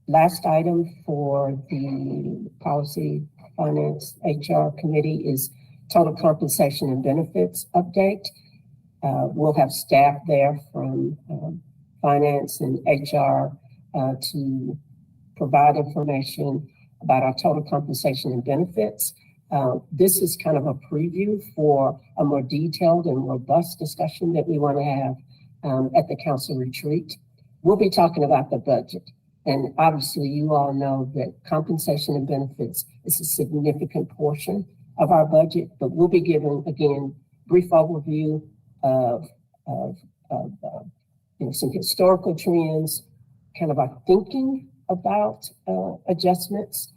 F: last item for the Policy, Finance, HR Committee is total compensation and benefits update. We'll have staff there from finance and HR to provide information about our total compensation and benefits. This is kind of a preview for a more detailed and robust discussion that we want to have at the council retreat. We'll be talking about the budget. And obviously you all know that compensation and benefits is a significant portion of our budget, but we'll be giving, again, brief overview of some historical trends, kind of our thinking about adjustments,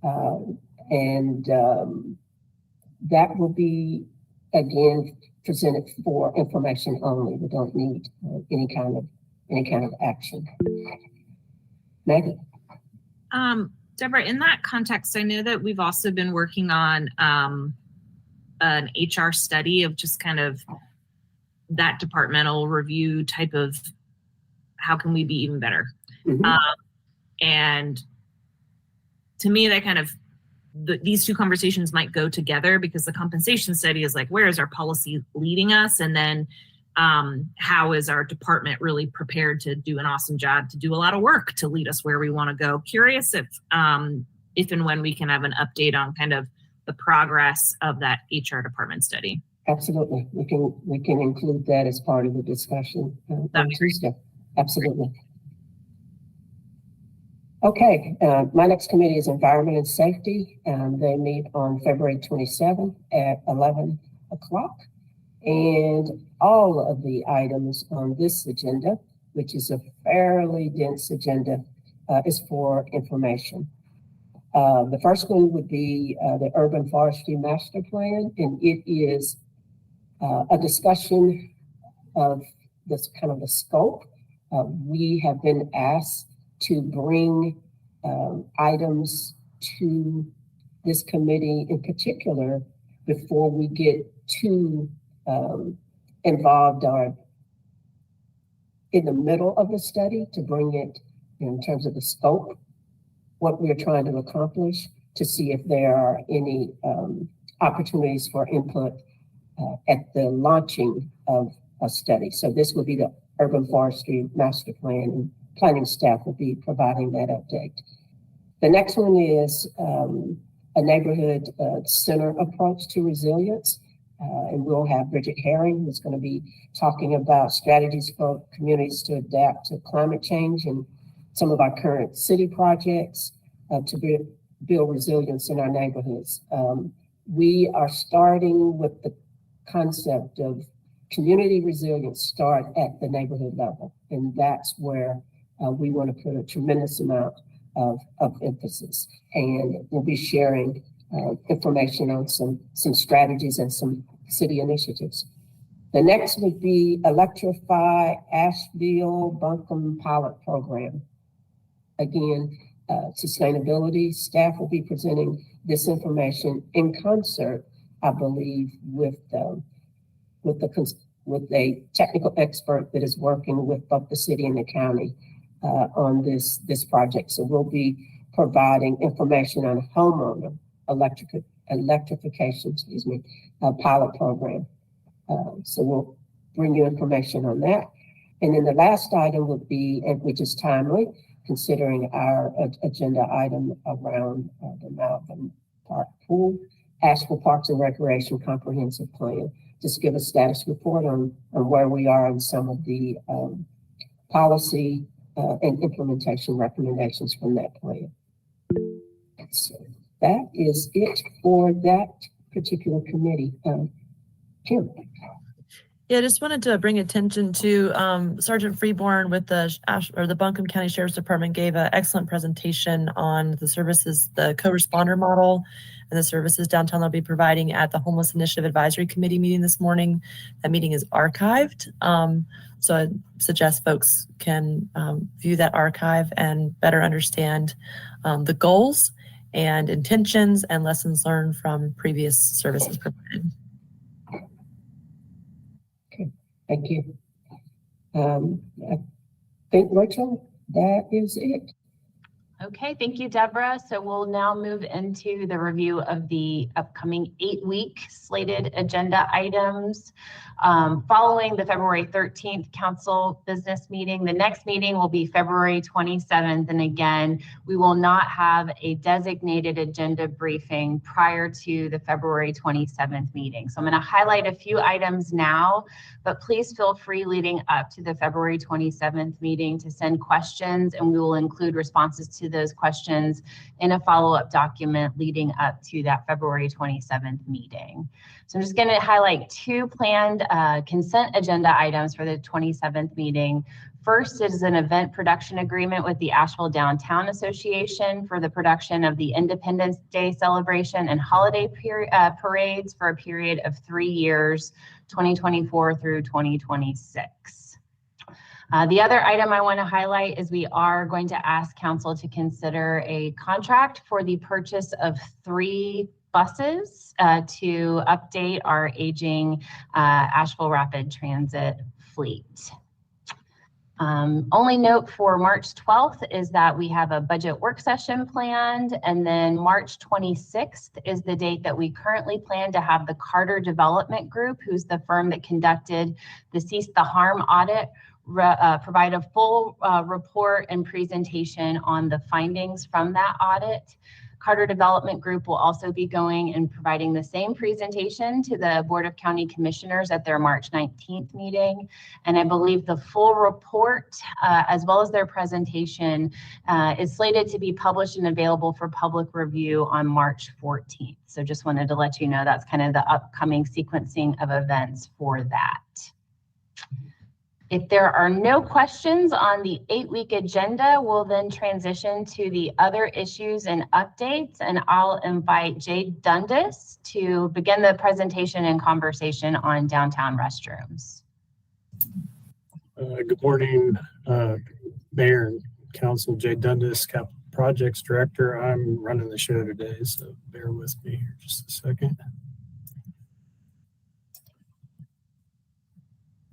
F: and that will be again presented for information only. We don't need any kind of action. Maggie.
B: Deborah, in that context, I know that we've also been working on an HR study of just kind of that departmental review type of how can we be even better.
F: Mm-hmm.
B: And to me, that kind of these two conversations might go together because the compensation study is like, where is our policy leading us? And then how is our department really prepared to do an awesome job, to do a lot of work to lead us where we want to go? Curious if and when we can have an update on kind of the progress of that HR department study.
F: Absolutely. We can include that as part of the discussion on Tuesday. Absolutely. Okay, my next committee is Environment and Safety. They meet on February 27th at 11 o'clock. And all of the items on this agenda, which is a fairly dense agenda, is for information. The first one would be the Urban Forestry Master Plan, and it is a discussion of this kind of the scope. We have been asked to bring items to this committee in particular before we get too involved or in the middle of the study, to bring it in terms of the scope, what we're trying to accomplish, to see if there are any opportunities for input at the launching of a study. So this would be the Urban Forestry Master Plan, and planning staff will be providing that update. The next one is a neighborhood center approach to resilience. And we'll have Bridget Herring, who's going to be talking about strategies for communities to adapt to climate change and some of our current city projects to build resilience in our neighborhoods. We are starting with the concept of community resilience start at the neighborhood level. And that's where we want to put a tremendous amount of emphasis. And we'll be sharing information on some strategies and some city initiatives. The next would be Electrify Asheville Buncombe Pilot Program. Again, sustainability. Staff will be presenting this information in concert, I believe, with a technical expert that is working with both the city and the county on this project. So we'll be providing information on homeowner electrification, pilot program. So we'll bring you information on that. And then the last item would be, which is timely, considering our agenda item around the Malvern Park Pool, Asheville Parks and Recreation Comprehensive Plan. Just give a status report on where we are on some of the policy and implementation recommendations from that plan. So that is it for that particular committee. Kim.
C: Yeah, I just wanted to bring attention to Sergeant Freeborn with the Buncombe County Sheriff's Department gave an excellent presentation on the services, the co-responder model and the services downtown they'll be providing at the Homeless Initiative Advisory Committee meeting this morning. That meeting is archived. So I suggest folks can view that archive and better understand the goals and intentions and lessons learned from previous services provided.
F: Thank you. I think, Rachel, that is it.
D: Okay, thank you, Deborah. So we'll now move into the review of the upcoming 8-week slated agenda items. Following the February 13th council business meeting, the next meeting will be February 27th. And again, we will not have a designated agenda briefing prior to the February 27th meeting. So I'm going to highlight a few items now, but please feel free leading up to the February 27th meeting to send questions, and we will include responses to those questions in a follow-up document leading up to that February 27th meeting. So I'm just going to highlight two planned consent agenda items for the 27th meeting. First is an event production agreement with the Asheville Downtown Association for the production of the Independence Day celebration and holiday parades for a period of 3 years, 2024 through 2026. The other item I want to highlight is we are going to ask council to consider a contract for the purchase of 3 buses to update our aging Asheville Rapid Transit fleet. Only note for March 12th is that we have a budget work session planned, and then March 26th is the date that we currently plan to have the Carter Development Group, who's the firm that conducted the Cease the Harm audit, provide a full report and presentation on the findings from that audit. Carter Development Group will also be going and providing the same presentation to the Board of County Commissioners at their March 19th meeting. And I believe the full report, as well as their presentation, is slated to be published and available for public review on March 14th. So just wanted to let you know that's kind of the upcoming sequencing of events for that. If there are no questions on the 8-week agenda, we'll then transition to the other issues and updates, and I'll invite Jade Dundas to begin the presentation and conversation on downtown restrooms.
I: Good morning, Mayor and Council. Jade Dundas, Capital Projects Director. I'm running the show today, so bear with me here just a second.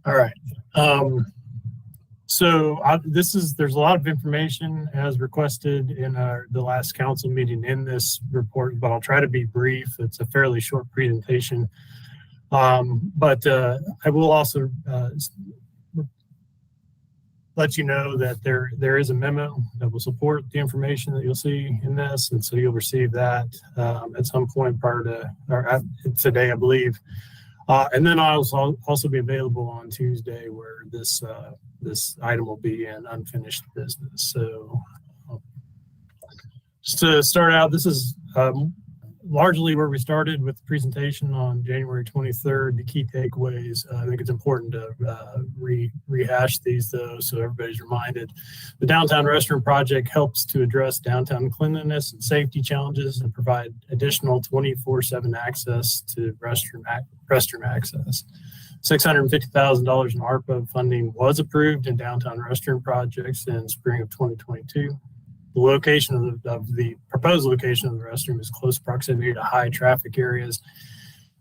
I: All right. There's a lot of information as requested in the last council meeting in this report, but I'll try to be brief. It's a fairly short presentation. But I will also let you know that there is a memo that will support the information that you'll see in this, and so you'll receive that at some point prior to today, I believe. And then I'll also be available on Tuesday, where this item will be in unfinished business. So just to start out, this is largely where we started with the presentation on January 23rd, the key takeaways. I think it's important to rehash these, though, so everybody's reminded. The Downtown Restroom Project helps to address downtown cleanliness and safety challenges and provide additional 24/7 access to restroom access. $650,000 in ARPA funding was approved in downtown restroom projects in spring of 2022. The location of the proposed location of the restroom is close proximity to high traffic areas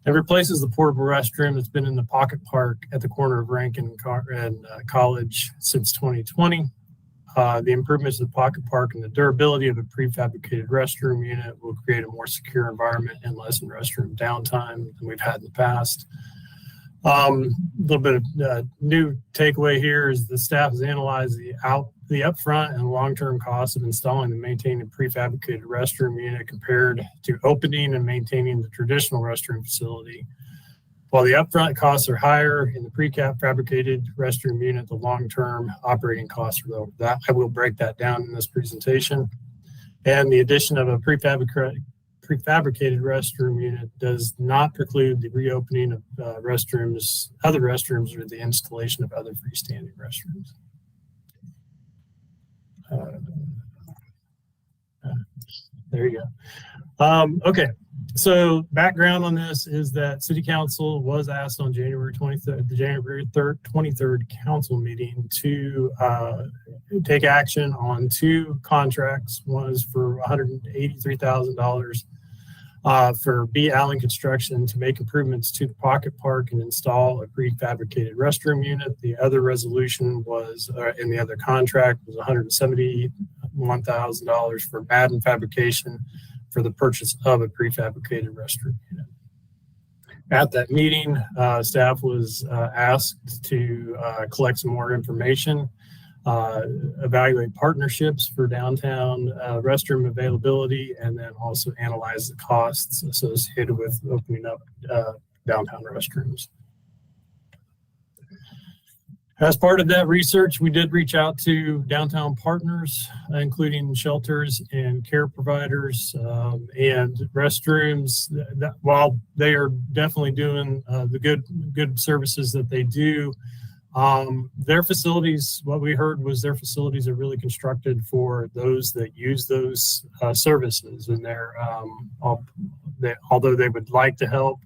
I: and replaces the portable restroom that's been in the pocket park at the corner of Rankin and College since 2020. The improvements to the pocket park and the durability of a prefabricated restroom unit will create a more secure environment and lessen restroom downtime than we've had in the past. A little bit of new takeaway here is the staff has analyzed the upfront and long-term costs of installing and maintaining a prefabricated restroom unit compared to opening and maintaining the traditional restroom facility. While the upfront costs are higher in the prefabricated restroom unit, the long-term operating costs are lower. That I will break that down in this presentation. And the addition of a prefabricated restroom unit does not preclude the reopening of other restrooms, or the installation of other freestanding restrooms. There you go. Okay, so background on this is that City Council was asked on January 23rd, the January 23rd council meeting to take action on 2 contracts. One is for $183,000 for B. Allen Construction to make improvements to the pocket park and install a prefabricated restroom unit. The other resolution was, in the other contract, was $171,000 for Madden Fabrication for the purchase of a prefabricated restroom unit. At that meeting, staff was asked to collect some more information, evaluate partnerships for downtown restroom availability, and then also analyze the costs associated with opening up downtown restrooms. As part of that research, we did reach out to downtown partners, including shelters and care providers and restrooms. While they are definitely doing the good services that they do, their facilities, what we heard was their facilities are really constructed for those that use those services, and although they would like to help,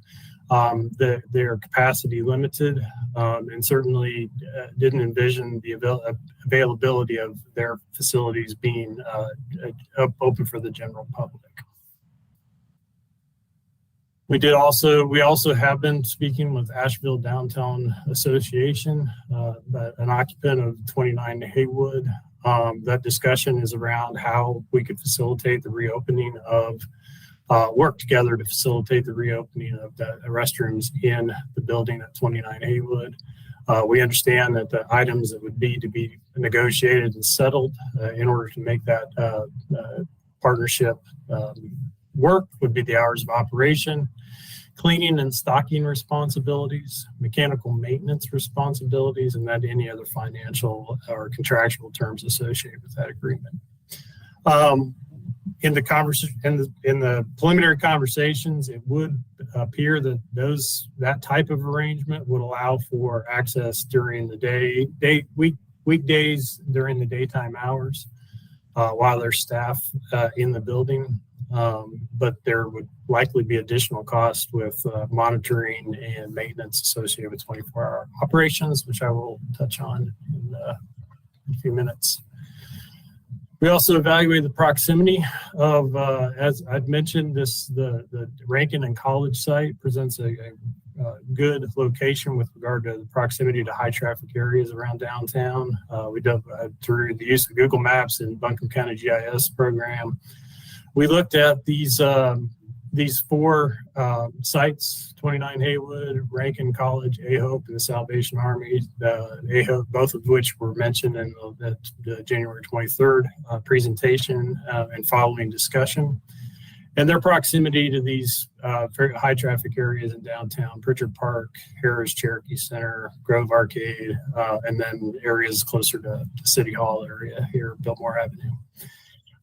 I: their capacity limited, and certainly didn't envision the availability of their facilities being open for the general public. We also have been speaking with Asheville Downtown Association, an occupant of 29 Haywood. That discussion is around how we could facilitate the reopening of work together to facilitate the reopening of the restrooms in the building at 29 Haywood. We understand that the items that would need to be negotiated and settled in order to make that partnership work would be the hours of operation, cleaning and stocking responsibilities, mechanical maintenance responsibilities, and then any other financial or contractual terms associated with that agreement. In the preliminary conversations, it would appear that that type of arrangement would allow for access during the weekdays during the daytime hours while there's staff in the building. But there would likely be additional costs with monitoring and maintenance associated with 24-hour operations, which I will touch on in a few minutes. We also evaluate the proximity of, as I've mentioned, the Rankin and College site presents a good location with regard to the proximity to high traffic areas around downtown. We did through the use of Google Maps and Buncombe County GIS program. We looked at these 4 sites: 29 Haywood, Rankin College, A-Hope, and the Salvation Army. A-Hope, both of which were mentioned in the January 23rd presentation and following discussion. And their proximity to these very high traffic areas in downtown: Pritchard Park, Harris, Cherokee Center, Grove Arcade, and then areas closer to the City Hall area here, Biltmore Avenue.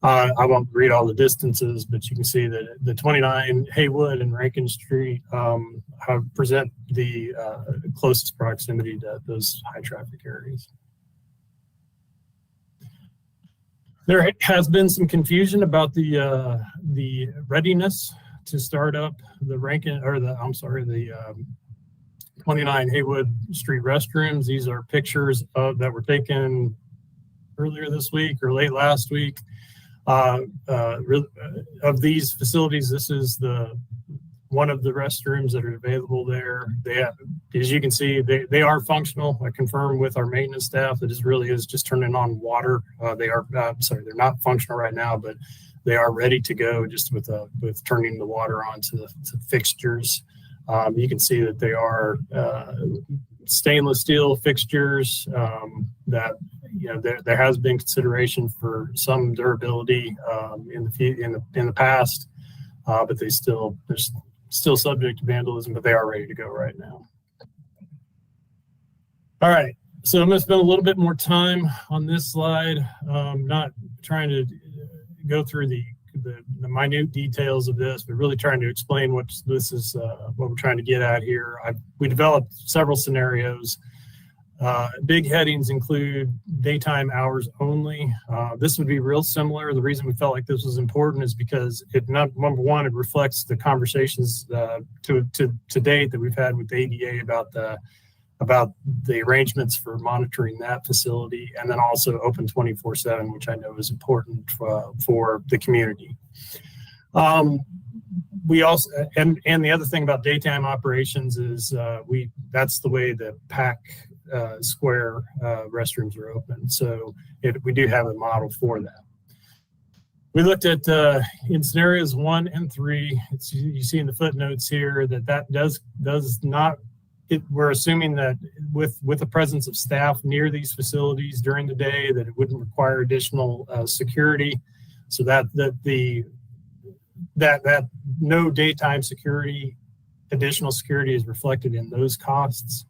I: I won't read all the distances, but you can see that the 29 Haywood and Rankin Street present the closest proximity to those high traffic areas. There has been some confusion about the readiness to start up the 29 Haywood Street restrooms. These are pictures that were taken earlier this week or late last week. Of these facilities, this is one of the restrooms that are available there. They have, as you can see, they are functional. I confirmed with our maintenance staff that it really is just turning on water. They're not functional right now, but they are ready to go just with turning the water on to the fixtures. You can see that they are stainless steel fixtures that, there has been consideration for some durability in the past, but they're still subject to vandalism, but they are ready to go right now. All right, so I'm going to spend a little bit more time on this slide, not trying to go through the minute details of this, but really trying to explain what we're trying to get at here. We developed several scenarios. Big headings include daytime hours only. This would be real similar. The reason we felt like this was important is because number one, it reflects the conversations to date that we've had with the ADA about the arrangements for monitoring that facility, and then also open 24/7, which I know is important for the community. We also, and the other thing about daytime operations is that's the way the PAC square restrooms are open. So we do have a model for that. We looked at in scenarios 1 and 3. You see in the footnotes here that does not. We're assuming that with the presence of staff near these facilities during the day, that it wouldn't require additional security, so that no daytime additional security is reflected in those costs.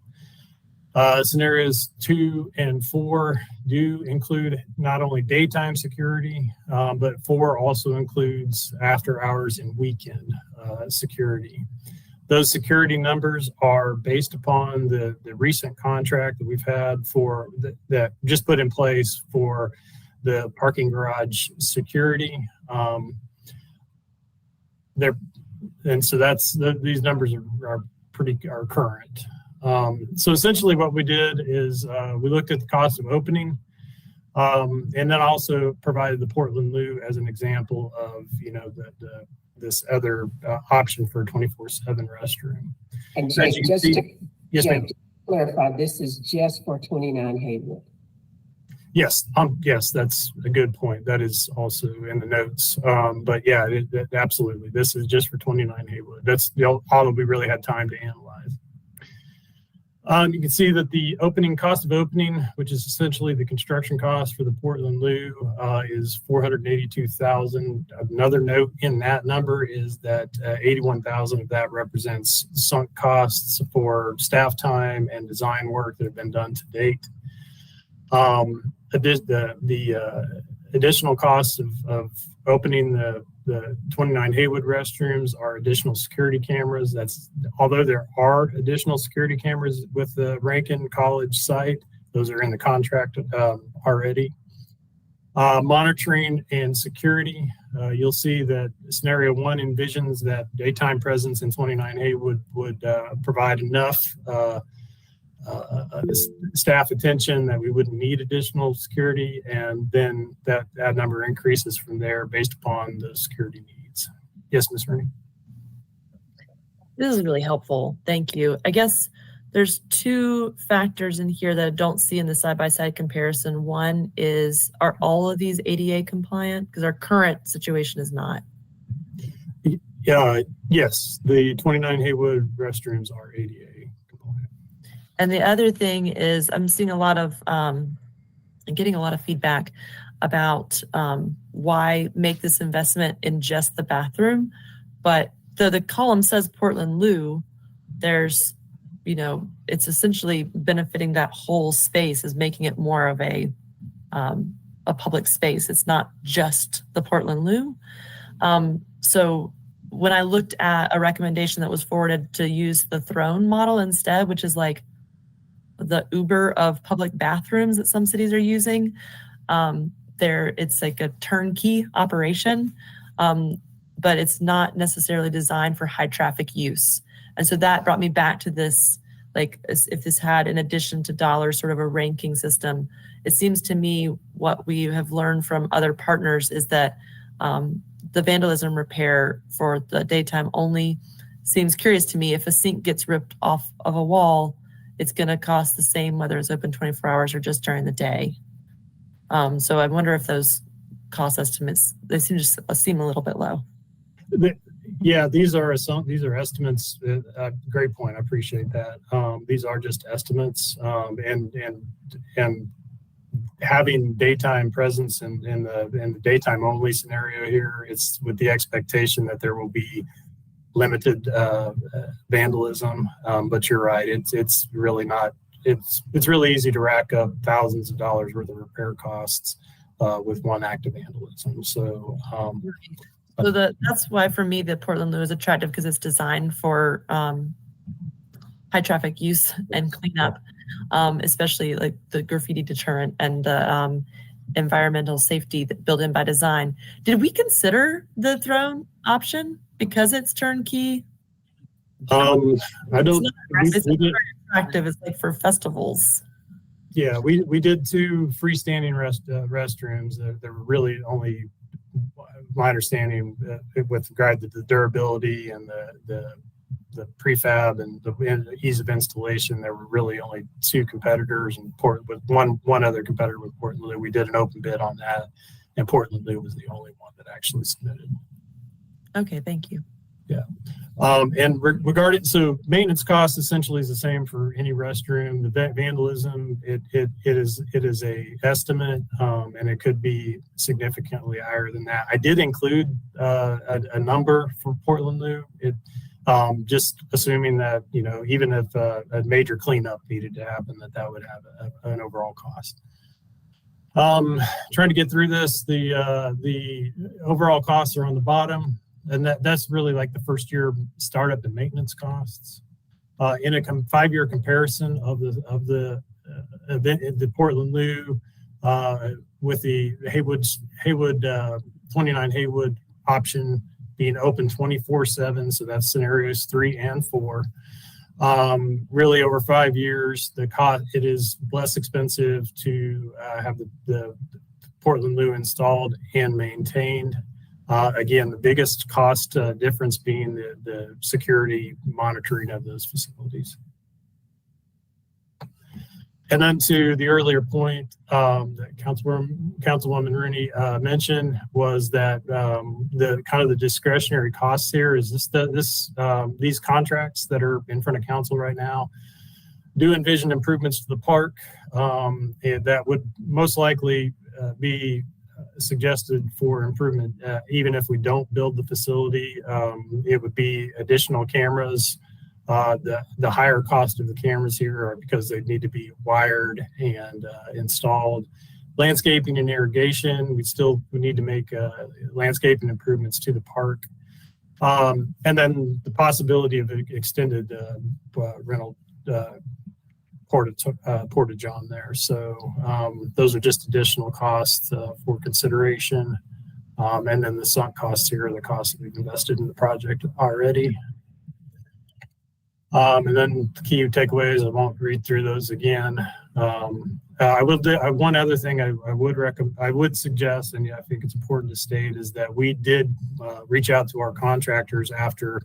I: Scenarios 2 and 4 do include not only daytime security, but 4 also includes after hours and weekend security. Those security numbers are based upon the recent contract that we've had that just put in place for the parking garage security. These numbers are current. So essentially what we did is we looked at the cost of opening, and then also provided the Portland Loo as an example of, this other option for a 24/7 restroom.
F: And
I: so
F: Jake, just
I: ma'am.
F: to clarify, this is just for 29 Haywood.
I: Yes, that's a good point. That is also in the notes. But yeah, absolutely. This is just for 29 Haywood. That's all that we really had time to analyze. You can see that the cost of opening, which is essentially the construction cost for the Portland Loo, is $482,000. Another note in that number is that $81,000 of that represents sunk costs for staff time and design work that have been done to date. The additional costs of opening the 29 Haywood restrooms are additional security cameras. Although there are additional security cameras with the Rankin College site, those are in the contract already. Monitoring and security, you'll see that scenario 1 envisions that daytime presence in 29 Haywood would provide enough staff attention that we wouldn't need additional security, and then that number increases from there based upon the security needs. Yes, Ms. Ernie?
C: This is really helpful. Thank you. I guess there's 2 factors in here that I don't see in the side-by-side comparison. One is, are all of these ADA compliant? Because our current situation is not.
I: Yes, the 29 Haywood restrooms are ADA.
C: And the other thing is, I'm seeing a lot of, getting a lot of feedback about why make this investment in just the bathroom. But the column says Portland Loo, there's, it's essentially benefiting that whole space, is making it more of a public space. It's not just the Portland Loo. So when I looked at a recommendation that was forwarded to use the Throne model instead, which is like the Uber of public bathrooms that some cities are using, it's like a turnkey operation, but it's not necessarily designed for high traffic use. And so that brought me back to this like if this had, in addition to dollars, sort of a ranking system. It seems to me what we have learned from other partners is that the vandalism repair for the daytime only seems curious to me. If a sink gets ripped off of a wall, it's going to cost the same whether it's open 24 hours or just during the day. So I wonder if those cost estimates, they seem a little bit low.
I: Yeah, these are estimates. Great point. I appreciate that. These are just estimates, and having daytime presence in the daytime only scenario here, it's with the expectation that there will be limited vandalism. But you're right. It's really not. It's really easy to rack up thousands of dollars worth of repair costs with one act of vandalism. So.
C: So that's why for me the Portland Loo is attractive, because it's designed for high traffic use and cleanup, especially like the graffiti deterrent and the environmental safety that built in by design. Did we consider the drone option because it's turnkey?
I: I don't.
C: It's not very attractive. It's like for festivals.
I: Yeah, we did 2 freestanding restrooms. There were really only, my understanding, with regard to the durability and the prefab and the ease of installation, there were really only 2 competitors, and with one other competitor with Portland Loo. We did an open bid on that, and Portland Loo was the only one that actually submitted.
C: Okay, thank you.
I: Yeah. And regarding, so maintenance cost essentially is the same for any restroom. The vandalism, it is a estimate, and it could be significantly higher than that. I did include a number for Portland Loo. Just assuming that, even if a major cleanup needed to happen, that would have an overall cost. Trying to get through this, the overall costs are on the bottom. And that's really like the first year startup and maintenance costs. In a 5-year comparison of the event, the Portland Loo, with the Haywood 29 Haywood option being open 24/7, so that's scenarios 3 and 4. Really, over 5 years, the cost, it is less expensive to have the Portland Loo installed and maintained. Again, the biggest cost difference being the security monitoring of those facilities. And then to the earlier point that Councilwoman Rooney mentioned was that the kind of the discretionary costs here is these contracts that are in front of council right now do envision improvements to the park, and that would most likely be suggested for improvement. Even if we don't build the facility, it would be additional cameras. The higher cost of the cameras here are because they need to be wired and installed. Landscaping and irrigation, we need to make landscaping improvements to the park. And then the possibility of extended rental portage on there. So those are just additional costs for consideration. And then the sunk costs here are the costs that we've invested in the project already. And then the key takeaways, I won't read through those again. I will do one other thing I would suggest, and I think it's important to state, is that we did reach out to our contractors after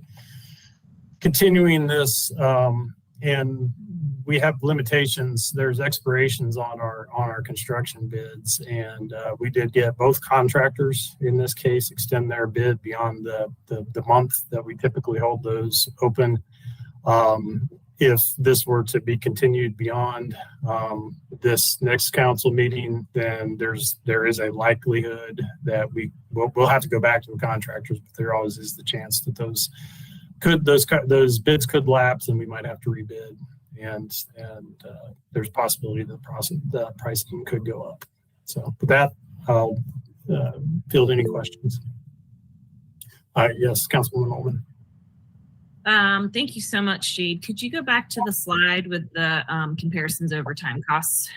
I: continuing this, and we have limitations. There's expirations on our construction bids, and we did get both contractors in this case extend their bid beyond the month that we typically hold those open. If this were to be continued beyond this next council meeting, then there is a likelihood that we'll have to go back to the contractors, but there always is the chance that those bids could lapse and we might have to rebid, and there's a possibility that the pricing could go up. So with that, I'll field any questions. Yes, Councilwoman Ullman.
B: Thank you so much, Jade. Could you go back to the slide with the comparisons over time costs?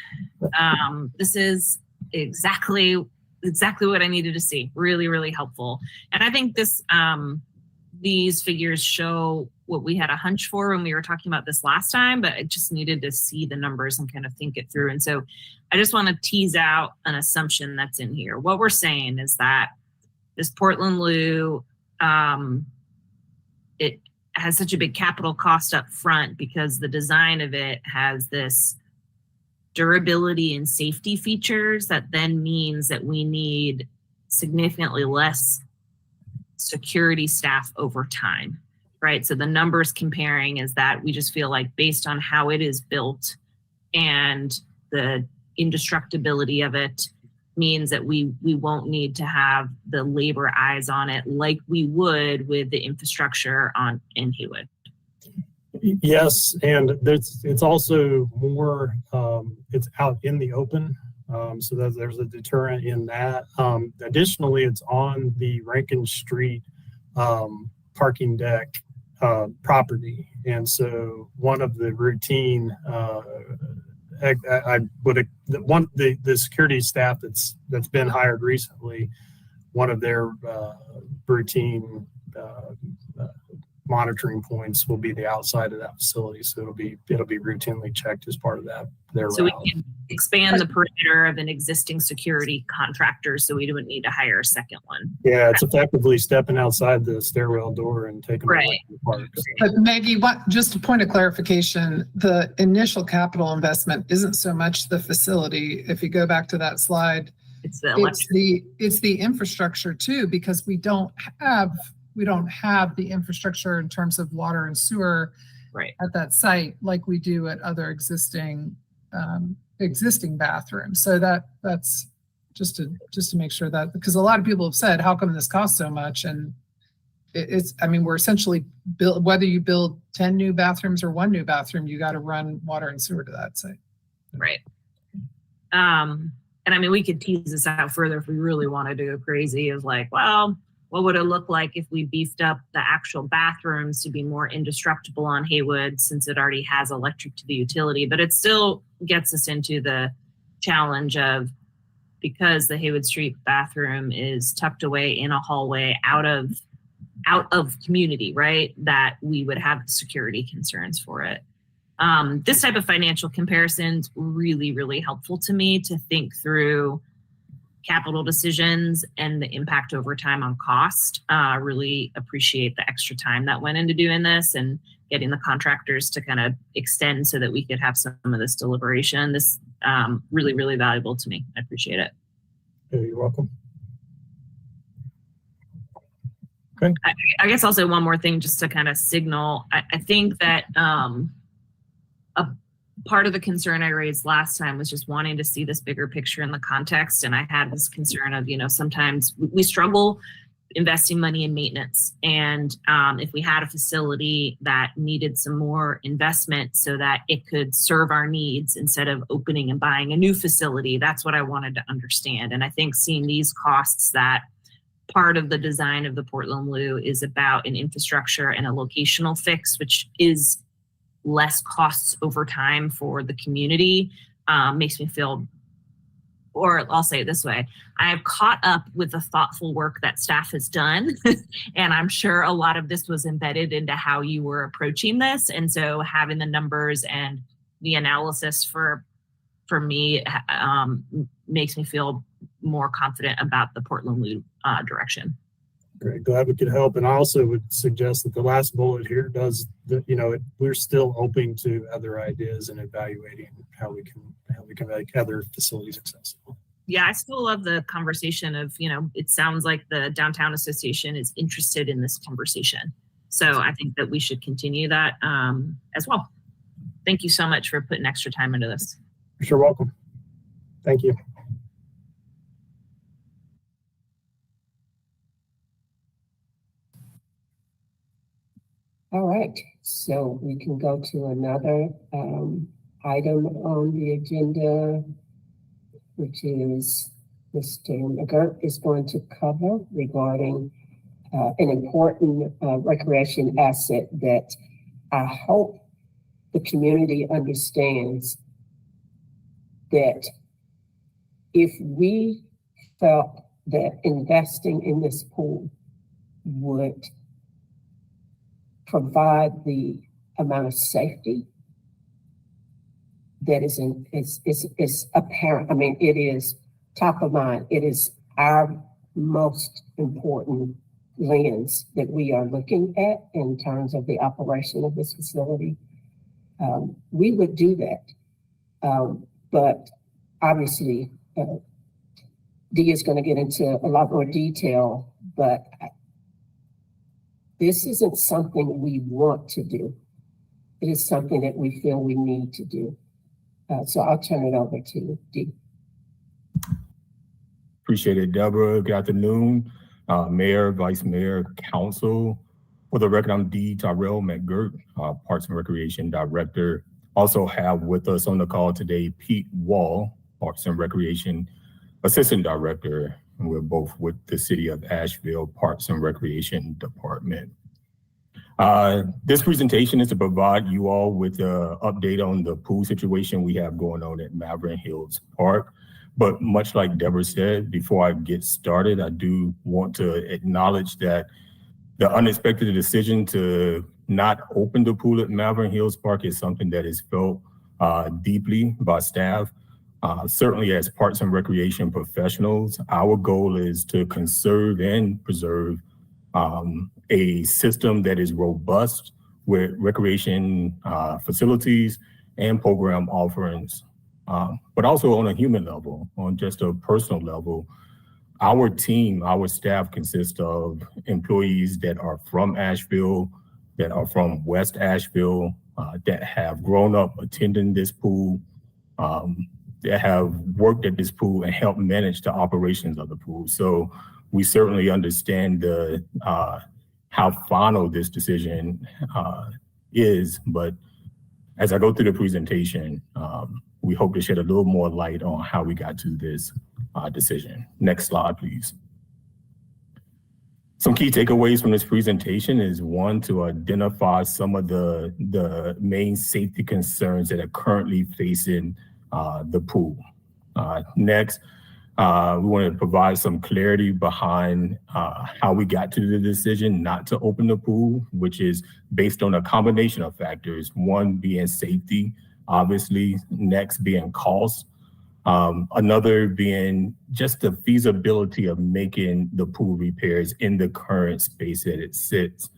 B: This is exactly what I needed to see. Really, really helpful. And I think this these figures show what we had a hunch for when we were talking about this last time, but I just needed to see the numbers and kind of think it through. And so I just want to tease out an assumption that's in here. What we're saying is that this Portland Loo, it has such a big capital cost up front because the design of it has this durability and safety features that then means that we need significantly less security staff over time, right? So the numbers comparing is that we just feel like based on how it is built and the indestructibility of it means that we won't need to have the labor eyes on it like we would with the infrastructure in Haywood.
I: Yes, and it's also more, it's out in the open, so that there's a deterrent in that. Additionally, it's on the Rankin Street parking deck property, and so one of the routine the security staff that's been hired recently, one of their routine monitoring points will be the outside of that facility. So it'll be routinely checked as part of that.
B: So we can expand the perimeter of an existing security contractor, so we don't need to hire a second one.
I: Yeah, it's effectively stepping outside the stairwell door and taking
B: right.
I: away from the park. So.
A: But Maggie, just a point of clarification, the initial capital investment isn't so much the facility. If you go back to that slide,
B: it's the
A: infrastructure too, because we don't have the infrastructure in terms of water and sewer
B: right
A: at that site like we do at other existing bathrooms. So that's just to make sure that, because a lot of people have said, how come this costs so much? And we're essentially whether you build 10 new bathrooms or one new bathroom, you got to run water and sewer to that site.
B: Right. And we could tease this out further if we really wanted to go crazy of like, well, what would it look like if we beefed up the actual bathrooms to be more indestructible on Haywood, since it already has electric to the utility? But it still gets us into the challenge of, because the Haywood Street bathroom is tucked away in a hallway out of community, right? That we would have security concerns for it. This type of financial comparison is really, really helpful to me to think through capital decisions and the impact over time on cost. Really appreciate the extra time that went into doing this and getting the contractors to kind of extend so that we could have some of this deliberation. This really, really valuable to me. I appreciate it.
I: You're welcome. Okay.
B: I guess also one more thing just to kind of signal. I think that a part of the concern I raised last time was just wanting to see this bigger picture in the context. And I had this concern of, sometimes we struggle investing money in maintenance. And if we had a facility that needed some more investment so that it could serve our needs instead of opening and buying a new facility, that's what I wanted to understand. And I think seeing these costs, that part of the design of the Portland Loo is about an infrastructure and a locational fix, which is less costs over time for the community, makes me feel, or I'll say it this way, I have caught up with the thoughtful work that staff has done. And I'm sure a lot of this was embedded into how you were approaching this. And so having the numbers and the analysis for me makes me feel more confident about the Portland Loo direction.
I: Great, glad we could help. And I also would suggest that the last bullet here does, we're still open to other ideas and evaluating how we can make other facilities accessible.
B: Yeah, I still love the conversation of, it sounds like the Downtown Association is interested in this conversation. So I think that we should continue that as well. Thank you so much for putting extra time into this.
I: You're welcome. Thank you.
F: All right, so we can go to another item on the agenda, which is Mr. McGirt is going to cover regarding an important recreation asset that I hope the community understands, that if we felt that investing in this pool would provide the amount of safety that is apparent. I mean, it is top of mind. It is our most important lens that we are looking at in terms of the operation of this facility. We would do that. But obviously, Dee is going to get into a lot more detail, but this isn't something we want to do. It is something that we feel we need to do. So I'll turn it over to Dee.
J: Appreciate it, Deborah. Good afternoon, Mayor, Vice Mayor, Council. For the record, I'm D. Tyrell McGirt, Parks and Recreation Director. Also have with us on the call today, Pete Wall, Parks and Recreation Assistant Director. And we're both with the City of Asheville Parks and Recreation Department. This presentation is to provide you all with an update on the pool situation we have going on at Malvern Hills Park. But much like Deborah said, before I get started, I do want to acknowledge that the unexpected decision to not open the pool at Malvern Hills Park is something that is felt deeply by staff. Certainly as Parks and Recreation professionals, our goal is to conserve and preserve a system that is robust with recreation facilities and program offerings, but also on a human level, on just a personal level. Our team, our staff consists of employees that are from Asheville, that are from West Asheville, that have grown up attending this pool, that have worked at this pool and helped manage the operations of the pool. So we certainly understand the how final this decision is, but as I go through the presentation, we hope to shed a little more light on how we got to this decision. Next slide, please. Some key takeaways from this presentation is one, to identify some of the main safety concerns that are currently facing the pool. Next, we want to provide some clarity behind how we got to the decision not to open the pool, which is based on a combination of factors, one being safety, obviously, next being cost, another being just the feasibility of making the pool repairs in the current space that it sits.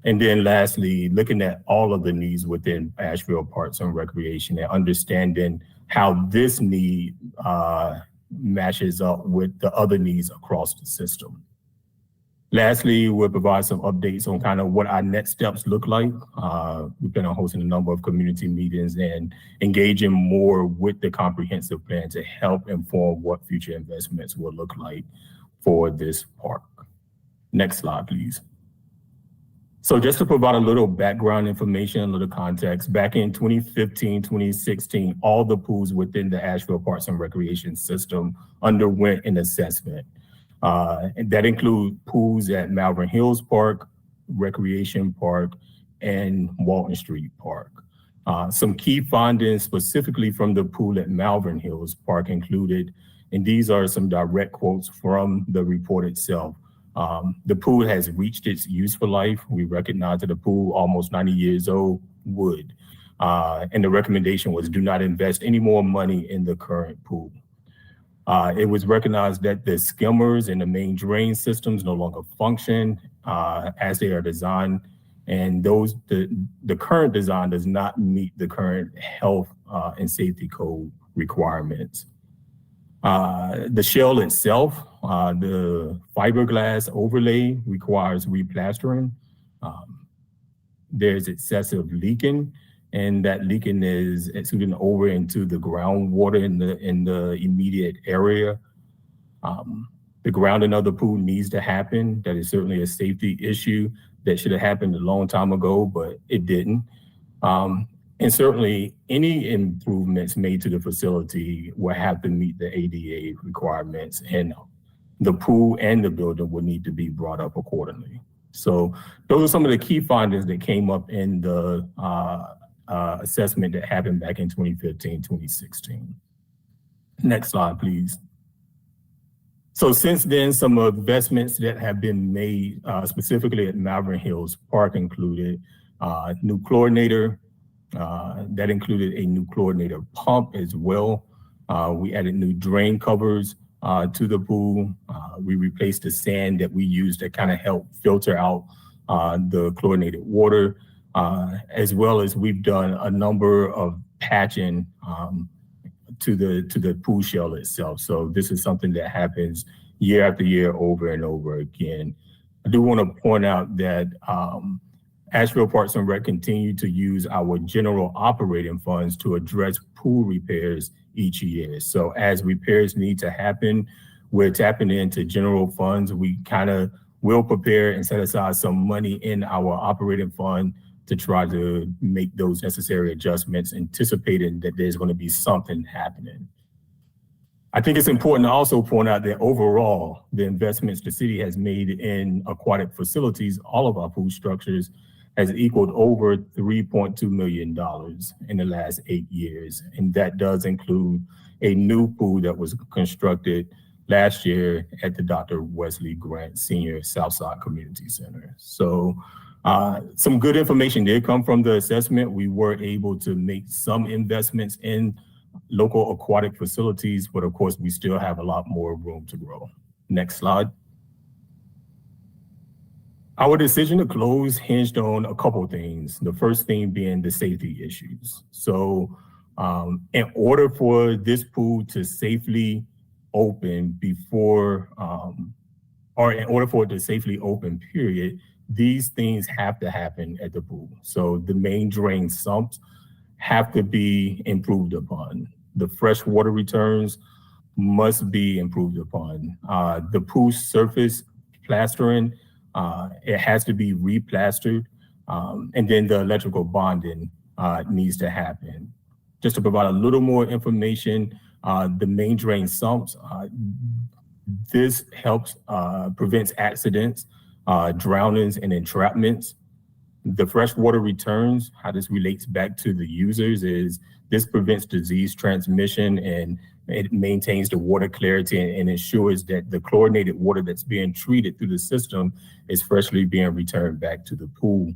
J: And then lastly, looking at all of the needs within Asheville Parks and Recreation and understanding how this need matches up with the other needs across the system. Lastly, we'll provide some updates on kind of what our next steps look like. We've been hosting a number of community meetings and engaging more with the comprehensive plan to help inform what future investments will look like for this park. Next slide, please. So just to provide a little background information, a little context, back in 2015, 2016, all the pools within the Asheville Parks and Recreation system underwent an assessment. And that includes pools at Malvern Hills Park, Recreation Park, and Walton Street Park. Some key findings specifically from the pool at Malvern Hills Park included, and these are some direct quotes from the report itself. The pool has reached its useful life. We recognize that the pool, almost 90 years old, would. And the recommendation was do not invest any more money in the current pool. It was recognized that the skimmers and the main drain systems no longer function as they are designed, and the current design does not meet the current health and safety code requirements. The shell itself, the fiberglass overlay requires replastering. There's excessive leaking, and that leaking is exuding over into the groundwater in the immediate area. The grounding of the pool needs to happen. That is certainly a safety issue that should have happened a long time ago, but it didn't. And certainly any improvements made to the facility will have to meet the ADA requirements, and the pool and the building will need to be brought up accordingly. So those are some of the key findings that came up in the assessment that happened back in 2015, 2016. Next slide, please. So since then, some investments that have been made specifically at Malvern Hills Park included new chlorinator. That included a new chlorinator pump as well. We added new drain covers to the pool. We replaced the sand that we used to kind of help filter out the chlorinated water, as well as we've done a number of patching to the pool shell itself. So this is something that happens year after year over and over again. I do want to point out that Asheville Parks and Rec continue to use our general operating funds to address pool repairs each year. So as repairs need to happen, we're tapping into general funds. We kind of will prepare and set aside some money in our operating fund to try to make those necessary adjustments, anticipating that there's going to be something happening. I think it's important to also point out that overall, the investments the city has made in aquatic facilities, all of our pool structures, has equaled over $3.2 million in the last 8 years. And that does include a new pool that was constructed last year at the Dr. Wesley Grant Senior Southside Community Center. So some good information did come from the assessment. We were able to make some investments in local aquatic facilities, but of course, we still have a lot more room to grow. Next slide. Our decision to close hinged on a couple of things. The first thing being the safety issues. So in order for this pool to safely open before, or in order for it to safely open, period, these things have to happen at the pool. So the main drain sumps have to be improved upon. The freshwater returns must be improved upon. The pool surface plastering, it has to be replastered. And then the electrical bonding needs to happen. Just to provide a little more information, the main drain sumps, this helps prevents accidents, drownings and entrapments. The freshwater returns, how this relates back to the users is this prevents disease transmission and it maintains the water clarity and ensures that the chlorinated water that's being treated through the system is freshly being returned back to the pool.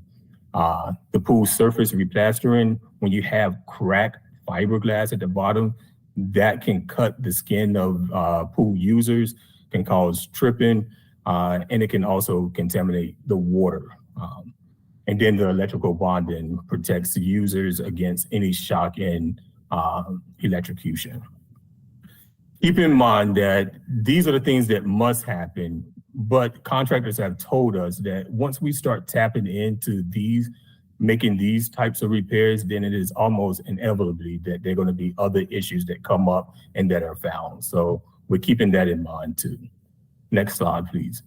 J: The pool surface replastering, when you have cracked fiberglass at the bottom, that can cut the skin of pool users, can cause tripping, and it can also contaminate the water. And then the electrical bonding protects the users against any shock and electrocution. Keep in mind that these are the things that must happen, but contractors have told us that once we start tapping into these, making these types of repairs, then it is almost inevitably that there are going to be other issues that come up and that are found. So we're keeping that in mind too. Next slide, please.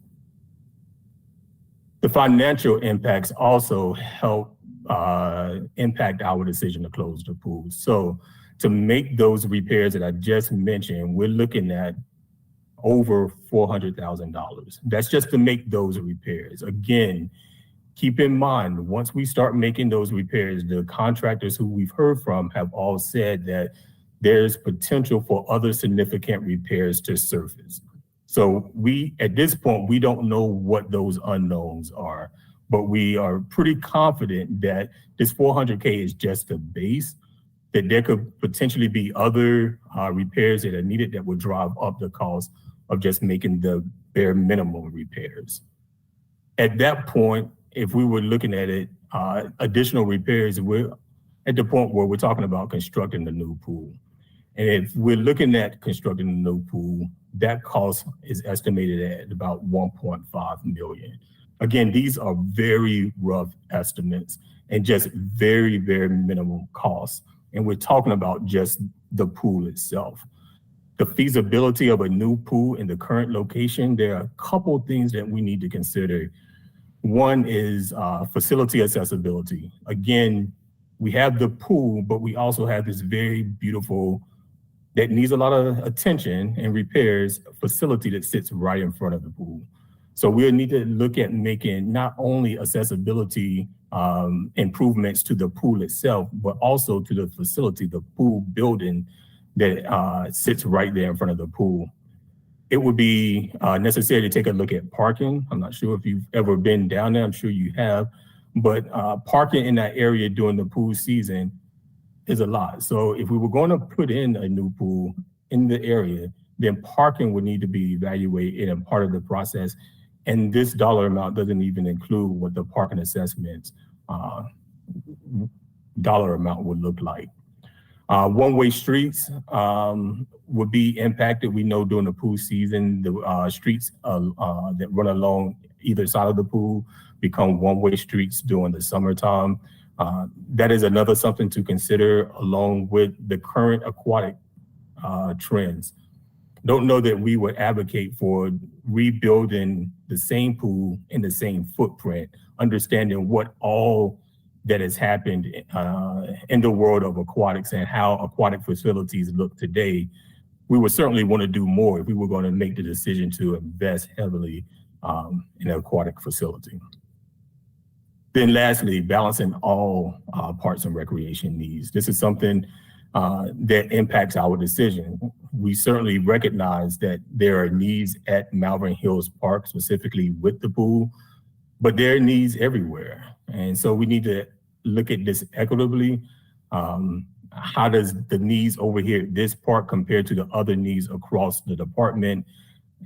J: The financial impacts also help impact our decision to close the pool. So to make those repairs that I just mentioned, we're looking at over $400,000. That's just to make those repairs. Again, keep in mind, once we start making those repairs, the contractors who we've heard from have all said that there's potential for other significant repairs to surface. So at this point, we don't know what those unknowns are, but we are pretty confident that this 400K is just a base, that there could potentially be other repairs that are needed that would drive up the cost of just making the bare minimum repairs. At that point, if we were looking at it, additional repairs, we're at the point where we're talking about constructing the new pool. And if we're looking at constructing a new pool, that cost is estimated at about $1.5 million. Again, these are very rough estimates and just very, very minimal costs. And we're talking about just the pool itself. The feasibility of a new pool in the current location, there are a couple things that we need to consider. One is facility accessibility. Again, we have the pool, but we also have this very beautiful, that needs a lot of attention and repairs, facility that sits right in front of the pool. So we'll need to look at making not only accessibility improvements to the pool itself, but also to the facility, the pool building that sits right there in front of the pool. it would be necessary to take a look at parking. I'm not sure if you've ever been down there. I'm sure you have, but parking in that area during the pool season is a lot. So if we were going to put in a new pool in the area, then parking would need to be evaluated and part of the process. And this dollar amount doesn't even include what the parking assessments dollar amount would look like. One-way streets would be impacted. We know during the pool season, the streets that run along either side of the pool become one-way streets during the summertime. That is another something to consider along with the current aquatic trends. Don't know that we would advocate for rebuilding the same pool in the same footprint, understanding what all that has happened in the world of aquatics and how aquatic facilities look today. We would certainly want to do more if we were going to make the decision to invest heavily in an aquatic facility. Then lastly, balancing all parks and recreation needs. This is something that impacts our decision. We certainly recognize that there are needs at Malvern Hills Park, specifically with the pool, but there are needs everywhere. And so we need to look at this equitably. How does the needs over here at this park compare to the other needs across the department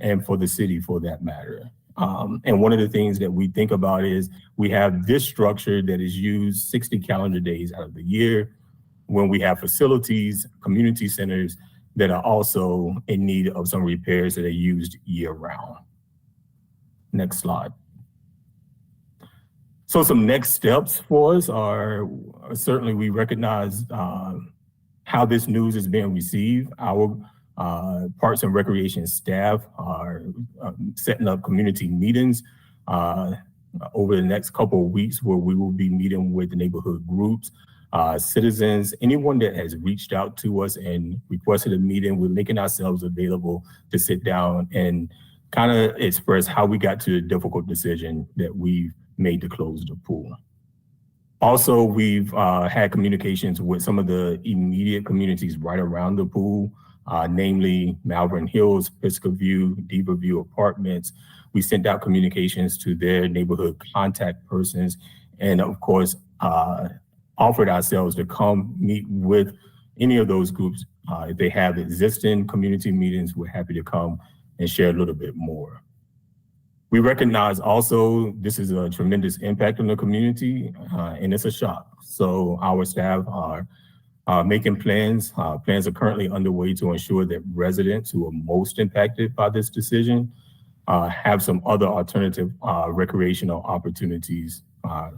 J: and for the city for that matter? And one of the things that we think about is we have this structure that is used 60 calendar days out of the year, when we have facilities, community centers that are also in need of some repairs that are used year round. Next slide. So some next steps for us are certainly we recognize how this news is being received. Our Parks and Recreation staff are setting up community meetings over the next couple of weeks where we will be meeting with the neighborhood groups, citizens, anyone that has reached out to us and requested a meeting. We're making ourselves available to sit down and kind of express how we got to the difficult decision that we've made to close the pool. Also, we've had communications with some of the immediate communities right around the pool, namely Malvern Hills, Pisgah View, Diva View Apartments. We sent out communications to their neighborhood contact persons, and of course, offered ourselves to come meet with any of those groups. If they have existing community meetings, we're happy to come and share a little bit more. We recognize also this is a tremendous impact on the community, and it's a shock. So our staff are making plans. Plans are currently underway to ensure that residents who are most impacted by this decision have some other alternative recreational opportunities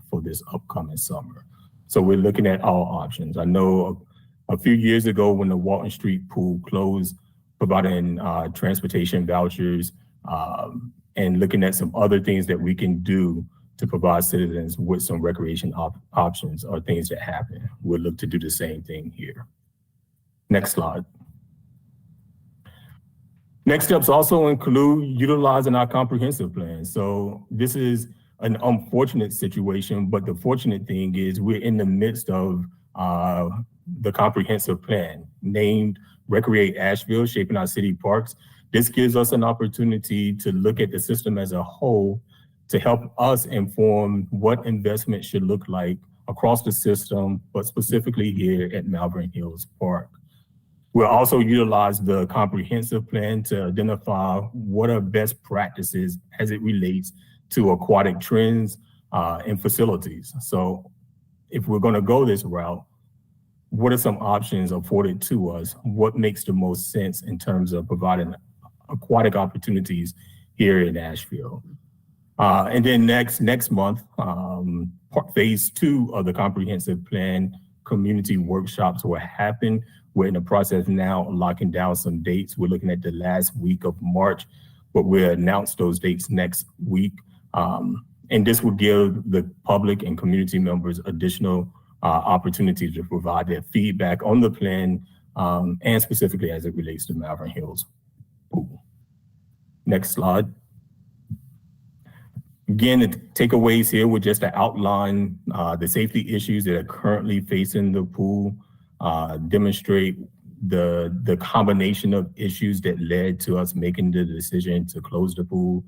J: for this upcoming summer. So we're looking at all options. I know a few years ago when the Walton Street pool closed, providing transportation vouchers, and looking at some other things that we can do to provide citizens with some recreation options or things that happen. We'll look to do the same thing here. Next slide. Next steps also include utilizing our comprehensive plan. So this is an unfortunate situation, but the fortunate thing is we're in the midst of the comprehensive plan named Recreate Asheville, Shaping Our City Parks. This gives us an opportunity to look at the system as a whole to help us inform what investment should look like across the system, but specifically here at Malvern Hills Park. We'll also utilize the comprehensive plan to identify what are best practices as it relates to aquatic trends and facilities. So if we're going to go this route, what are some options afforded to us? What makes the most sense in terms of providing aquatic opportunities here in Asheville? And then next month, phase 2 of the comprehensive plan community workshops will happen. We're in the process now of locking down some dates. We're looking at the last week of March, but we'll announce those dates next week. And this will give the public and community members additional opportunity to provide their feedback on the plan and specifically as it relates to Malvern Hills pool. Next slide. Again, the takeaways here were just to outline the safety issues that are currently facing the pool, demonstrate the combination of issues that led to us making the decision to close the pool,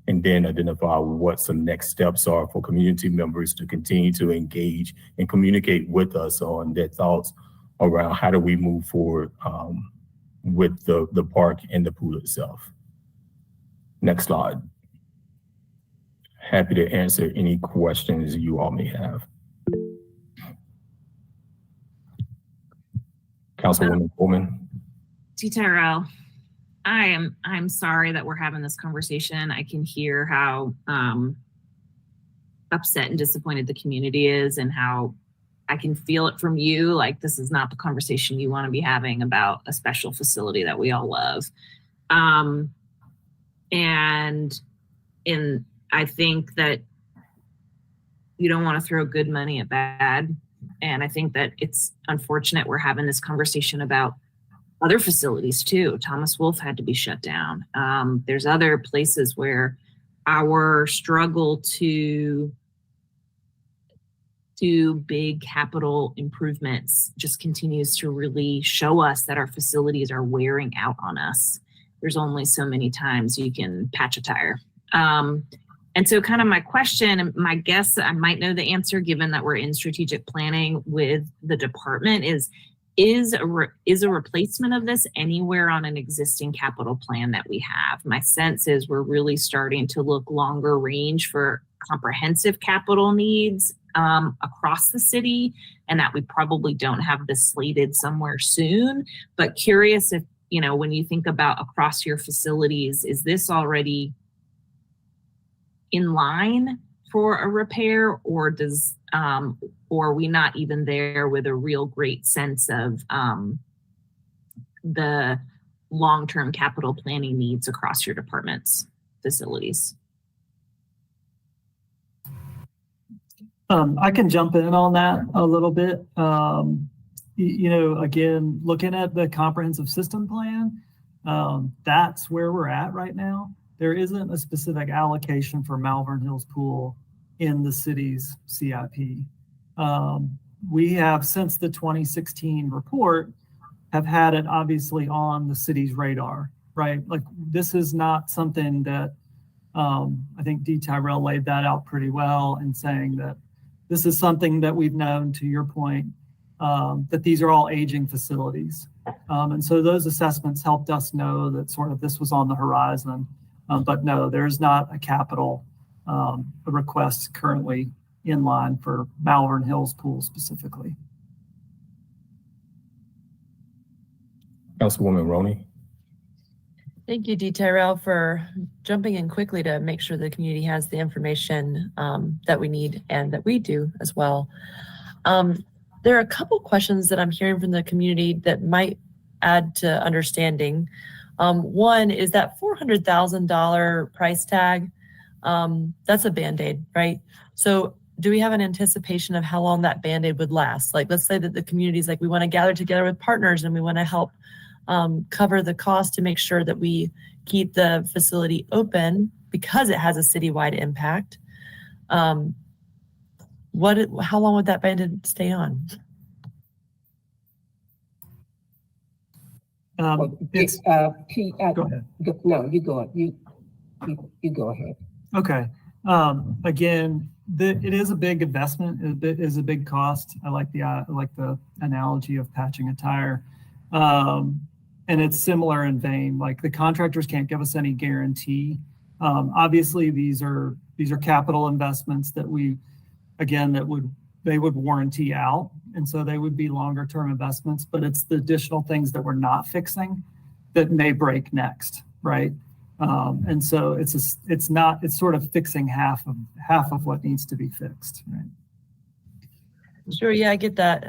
J: and then identify what some next steps are for community members to continue to engage and communicate with us on their thoughts around how do we move forward with the park and the pool itself. Next slide. Happy to answer any questions you all may have. Councilwoman Coleman.
B: T. Tyrell, I'm sorry that we're having this conversation. I can hear how upset and disappointed the community is, and how I can feel it from you. Like, this is not the conversation you want to be having about a special facility that we all love. And I think that you don't want to throw good money at bad. And I think that it's unfortunate we're having this conversation about other facilities too. Thomas Wolfe had to be shut down. There's other places where our struggle to do big capital improvements just continues to really show us that our facilities are wearing out on us. There's only so many times you can patch a tire. And so kind of my question, and my guess, I might know the answer given that we're in strategic planning with the department, is a replacement of this anywhere on an existing capital plan that we have? My sense is we're really starting to look longer range for comprehensive capital needs across the city, and that we probably don't have this slated somewhere soon. But curious if, you know, when you think about across your facilities, is this already in line for a repair, or does or are we not even there with a real great sense of the long-term capital planning needs across your department's facilities?
K: I can jump in on that a little bit. You know, again, looking at the comprehensive system plan, that's where we're at right now. There isn't a specific allocation for Malvern Hills Pool in the city's CIP. We have, since the 2016 report, have had it obviously on the city's radar, right? Like, this is not something that I think D. Tyrell laid that out pretty well in saying that this is something that we've known, to your point, that these are all aging facilities. And so those assessments helped us know that sort of this was on the horizon. But no, there's not a capital request currently in line for Malvern Hills Pool specifically.
J: Councilwoman Roney.
C: Thank you, D. Tyrell, for jumping in quickly to make sure the community has the information that we need and that we do as well. There are a couple questions that I'm hearing from the community that might add to understanding. One is that $400,000 price tag. That's a Band-Aid, right? So do we have an anticipation of how long that Band-Aid would last? Like, let's say that the community's like, we want to gather together with partners and we want to help cover the cost to make sure that we keep the facility open because it has a citywide impact. How long would that Band-Aid stay on?
F: Pete,
K: Go ahead.
F: No, you go. You go ahead.
K: Okay. Again, it is a big investment. It is a big cost. I like the analogy of patching a tire, and it's similar in vein. Like, the contractors can't give us any guarantee. Obviously, these are capital investments that they would warranty out, and so they would be longer term investments. But it's the additional things that we're not fixing that may break next, right? And so it's sort of fixing half of what needs to be fixed, right?
C: Sure, yeah, I get that.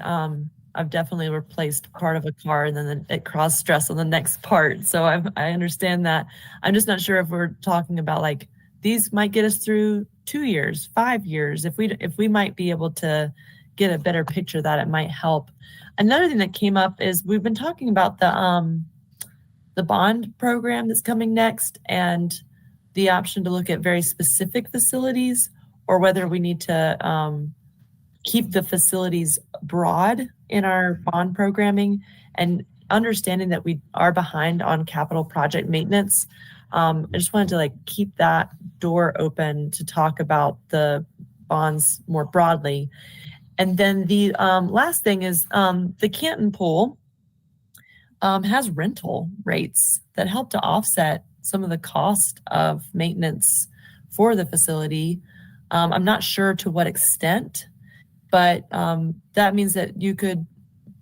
C: I've definitely replaced part of a car and then it cross stress on the next part. So I understand that. I'm just not sure if we're talking about, like, these might get us through 2 years, 5 years. If we might be able to get a better picture of that, it might help. Another thing that came up is we've been talking about the bond program that's coming next and the option to look at very specific facilities, or whether we need to keep the facilities broad in our bond programming. And understanding that we are behind on capital project maintenance. I just wanted to like keep that door open to talk about the bonds more broadly. And then the last thing is the Canton Pool has rental rates that help to offset some of the cost of maintenance for the facility. I'm not sure to what extent, but that means that you could,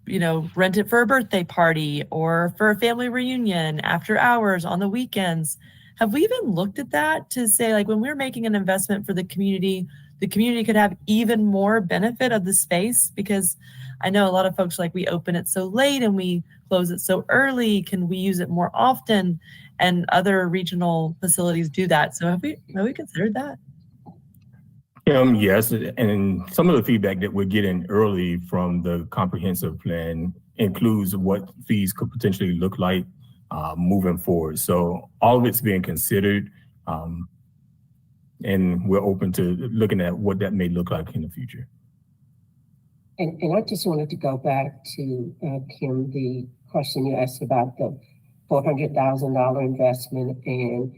C: rent it for a birthday party or for a family reunion after hours on the weekends. Have we even looked at that to say, like, when we're making an investment for the community could have even more benefit of the space? Because I know a lot of folks, like, we open it so late and we close it so early. Can we use it more often? And other regional facilities do that. So have we considered that?
J: Yes, and some of the feedback that we're getting early from the comprehensive plan includes what fees could potentially look like moving forward. So all of it's being considered, and we're open to looking at what that may look like in the future.
F: And I just wanted to go back to Kim, the question you asked about the $400,000 investment, and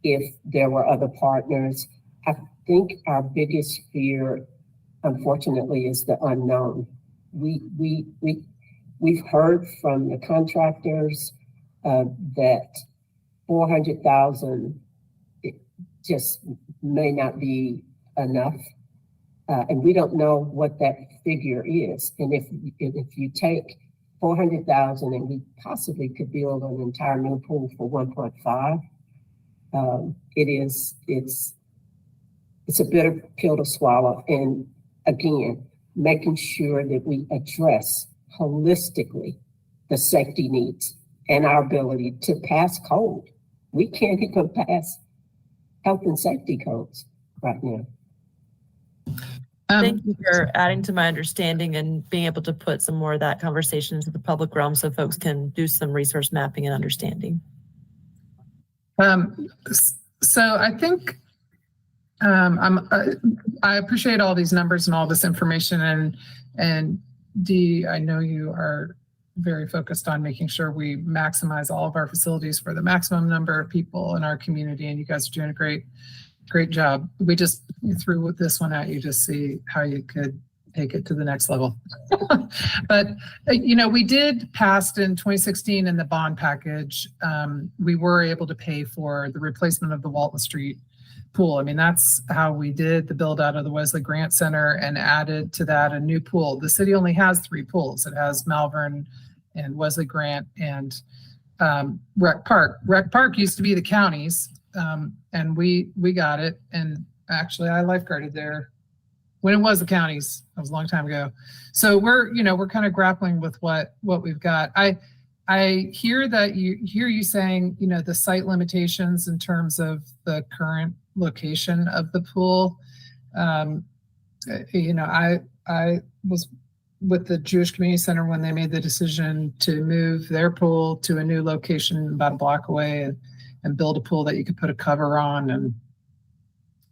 F: if there were other partners. I think our biggest fear, unfortunately, is the unknown. We've heard from the contractors that 400,000 just may not be enough, and we don't know what that figure is. And if you take 400,000 and we possibly could build an entire new pool for 1.5, it's a bitter pill to swallow. And again, making sure that we address holistically the safety needs and our ability to pass code. We can't even pass health and safety codes right now.
C: Thank you for adding to my understanding and being able to put some more of that conversation into the public realm so folks can do some resource mapping and understanding.
A: So I think I appreciate all these numbers and all this information, and Dee, I know you are very focused on making sure we maximize all of our facilities for the maximum number of people in our community, and you guys are doing a great job. We just threw this one at you to see how you could take it to the next level. But, we did pass in 2016 in the bond package. We were able to pay for the replacement of the Walton Street pool. I mean, that's how we did the build out of the Wesley Grant Center and added to that a new pool. The city only has 3 pools. It has Malvern and Wesley Grant and Rec Park. Rec Park used to be the county's, and we got it. And actually I lifeguarded there when it was the county's. That was a long time ago. So we're kind of grappling with what we've got. I hear that you saying, the site limitations in terms of the current location of the pool. I was with the Jewish Community Center when they made the decision to move their pool to a new location about a block away and build a pool that you could put a cover on. And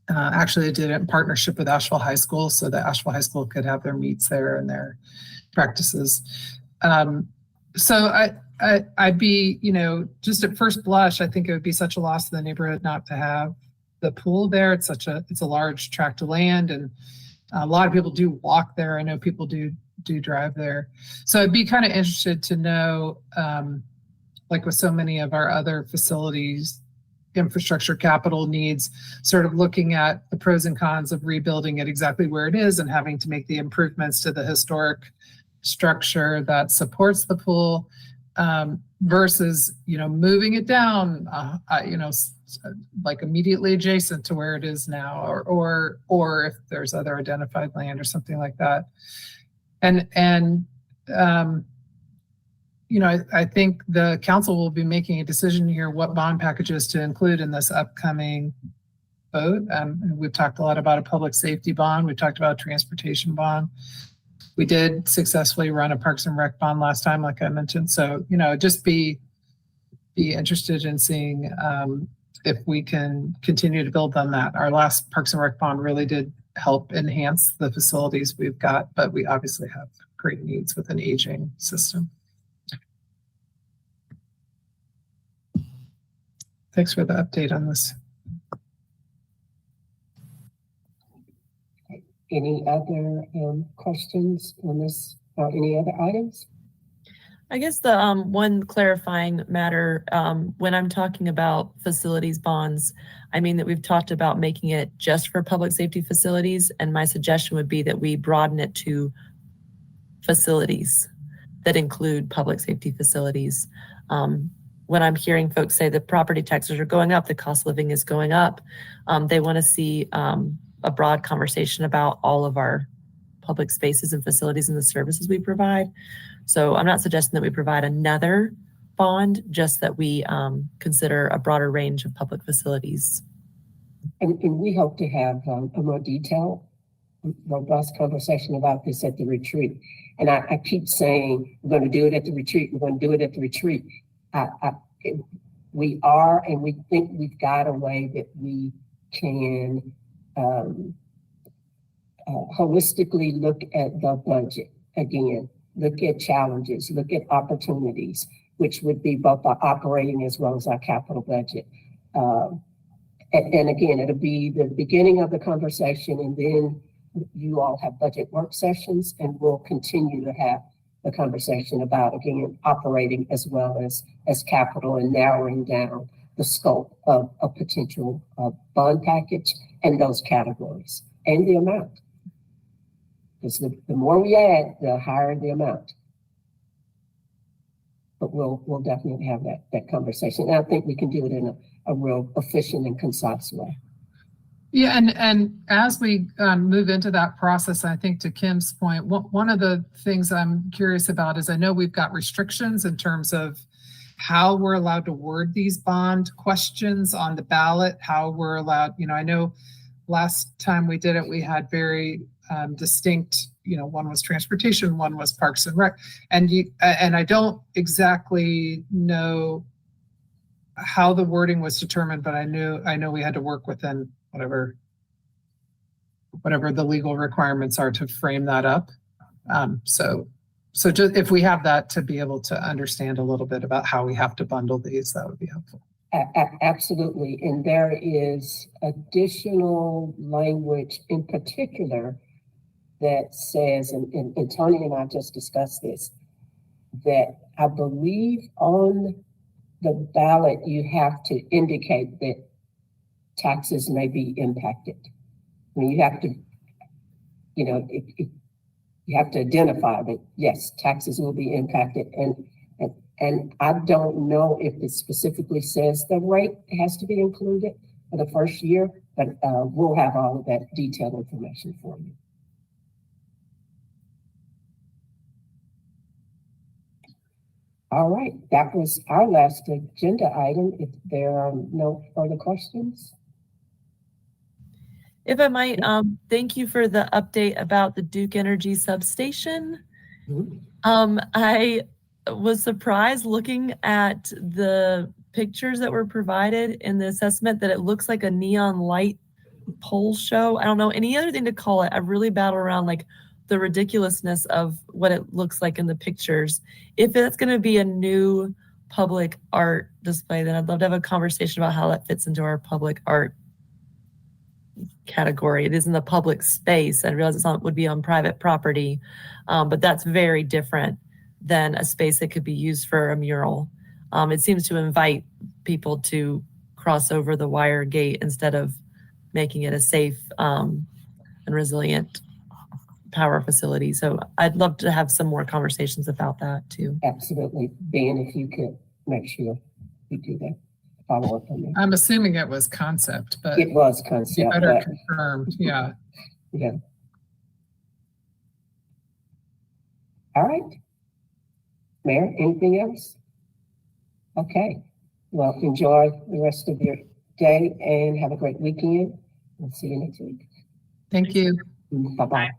A: actually, they did it in partnership with Asheville High School so that Asheville High School could have their meets there and their practices. So I'd be, just at first blush, I think it would be such a loss to the neighborhood not to have the pool there. It's a large tract of land, and a lot of people do walk there. I know people do drive there. So I'd be kind of interested to know, like with so many of our other facilities, infrastructure capital needs, sort of looking at the pros and cons of rebuilding it exactly where it is and having to make the improvements to the historic structure that supports the pool, versus, moving it down, like immediately adjacent to where it is now, or if there's other identified land or something like that. And I think the council will be making a decision here what bond packages to include in this upcoming vote. We've talked a lot about a public safety bond. We talked about a transportation bond. We did successfully run a Parks and Rec bond last time, like I mentioned. So, just be interested in seeing if we can continue to build on that. Our last Parks and Rec bond really did help enhance the facilities we've got, but we obviously have great needs with an aging system. Thanks for the update on this.
F: Any other questions on this or any other items?
C: I guess the one clarifying matter, when I'm talking about facilities bonds, I mean that we've talked about making it just for public safety facilities, and my suggestion would be that we broaden it to facilities that include public safety facilities. When I'm hearing folks say that property taxes are going up, the cost of living is going up, they want to see a broad conversation about all of our public spaces and facilities and the services we provide. So I'm not suggesting that we provide another bond, just that we consider a broader range of public facilities.
F: And we hope to have a more detailed, robust conversation about this at the retreat. And I keep saying, we're going to do it at the retreat. We're going to do it at the retreat. We are, and we think we've got a way that we can holistically look at the budget again, look at challenges, look at opportunities, which would be both our operating as well as our capital budget. And again, it'll be the beginning of the conversation, and then you all have budget work sessions, and we'll continue to have the conversation about, again, operating as well as capital, and narrowing down the scope of a potential bond package and those categories and the amount. Because the more we add, the higher the amount. But we'll definitely have that conversation. And I think we can do it in a real efficient and concise way.
A: Yeah, and as we move into that process, I think to Kim's point, one of the things I'm curious about is I know we've got restrictions in terms of how we're allowed to word these bond questions on the ballot, how we're allowed, I know last time we did it, we had very distinct, one was transportation, one was parks and rec, and I don't exactly know how the wording was determined, but I know we had to work within whatever the legal requirements are to frame that up. So just if we have that to be able to understand a little bit about how we have to bundle these, that would be helpful.
F: Absolutely. And there is additional language in particular that says, and Tony and I just discussed this, that I believe on the ballot, you have to indicate that taxes may be impacted. I mean, you have to, you have to identify that, yes, taxes will be impacted. And I don't know if it specifically says the rate has to be included for the first year, but we'll have all of that detailed information for you. All right, that was our last agenda item. If there are no further questions.
C: If I might, thank you for the update about the Duke Energy substation. I was surprised looking at the pictures that were provided in the assessment that it looks like a neon light pole show. I don't know any other thing to call it. I really battle around like the ridiculousness of what it looks like in the pictures. If it's going to be a new public art display, then I'd love to have a conversation about how that fits into our public art category. It is in the public space. I realize it would be on private property, but that's very different than a space that could be used for a mural. It seems to invite people to cross over the wire gate instead of making it a safe and resilient power facility. So I'd love to have some more conversations about that too.
F: Absolutely. Ben, if you could make sure you do that. Follow up on that.
A: I'm assuming it was concept, but
F: it was concept.
A: You better confirm. Yeah.
F: Yeah. All right. Mayor, anything else? Okay. Well, enjoy the rest of your day and have a great weekend. We'll see you next week.
A: Thank you.
F: Bye-bye.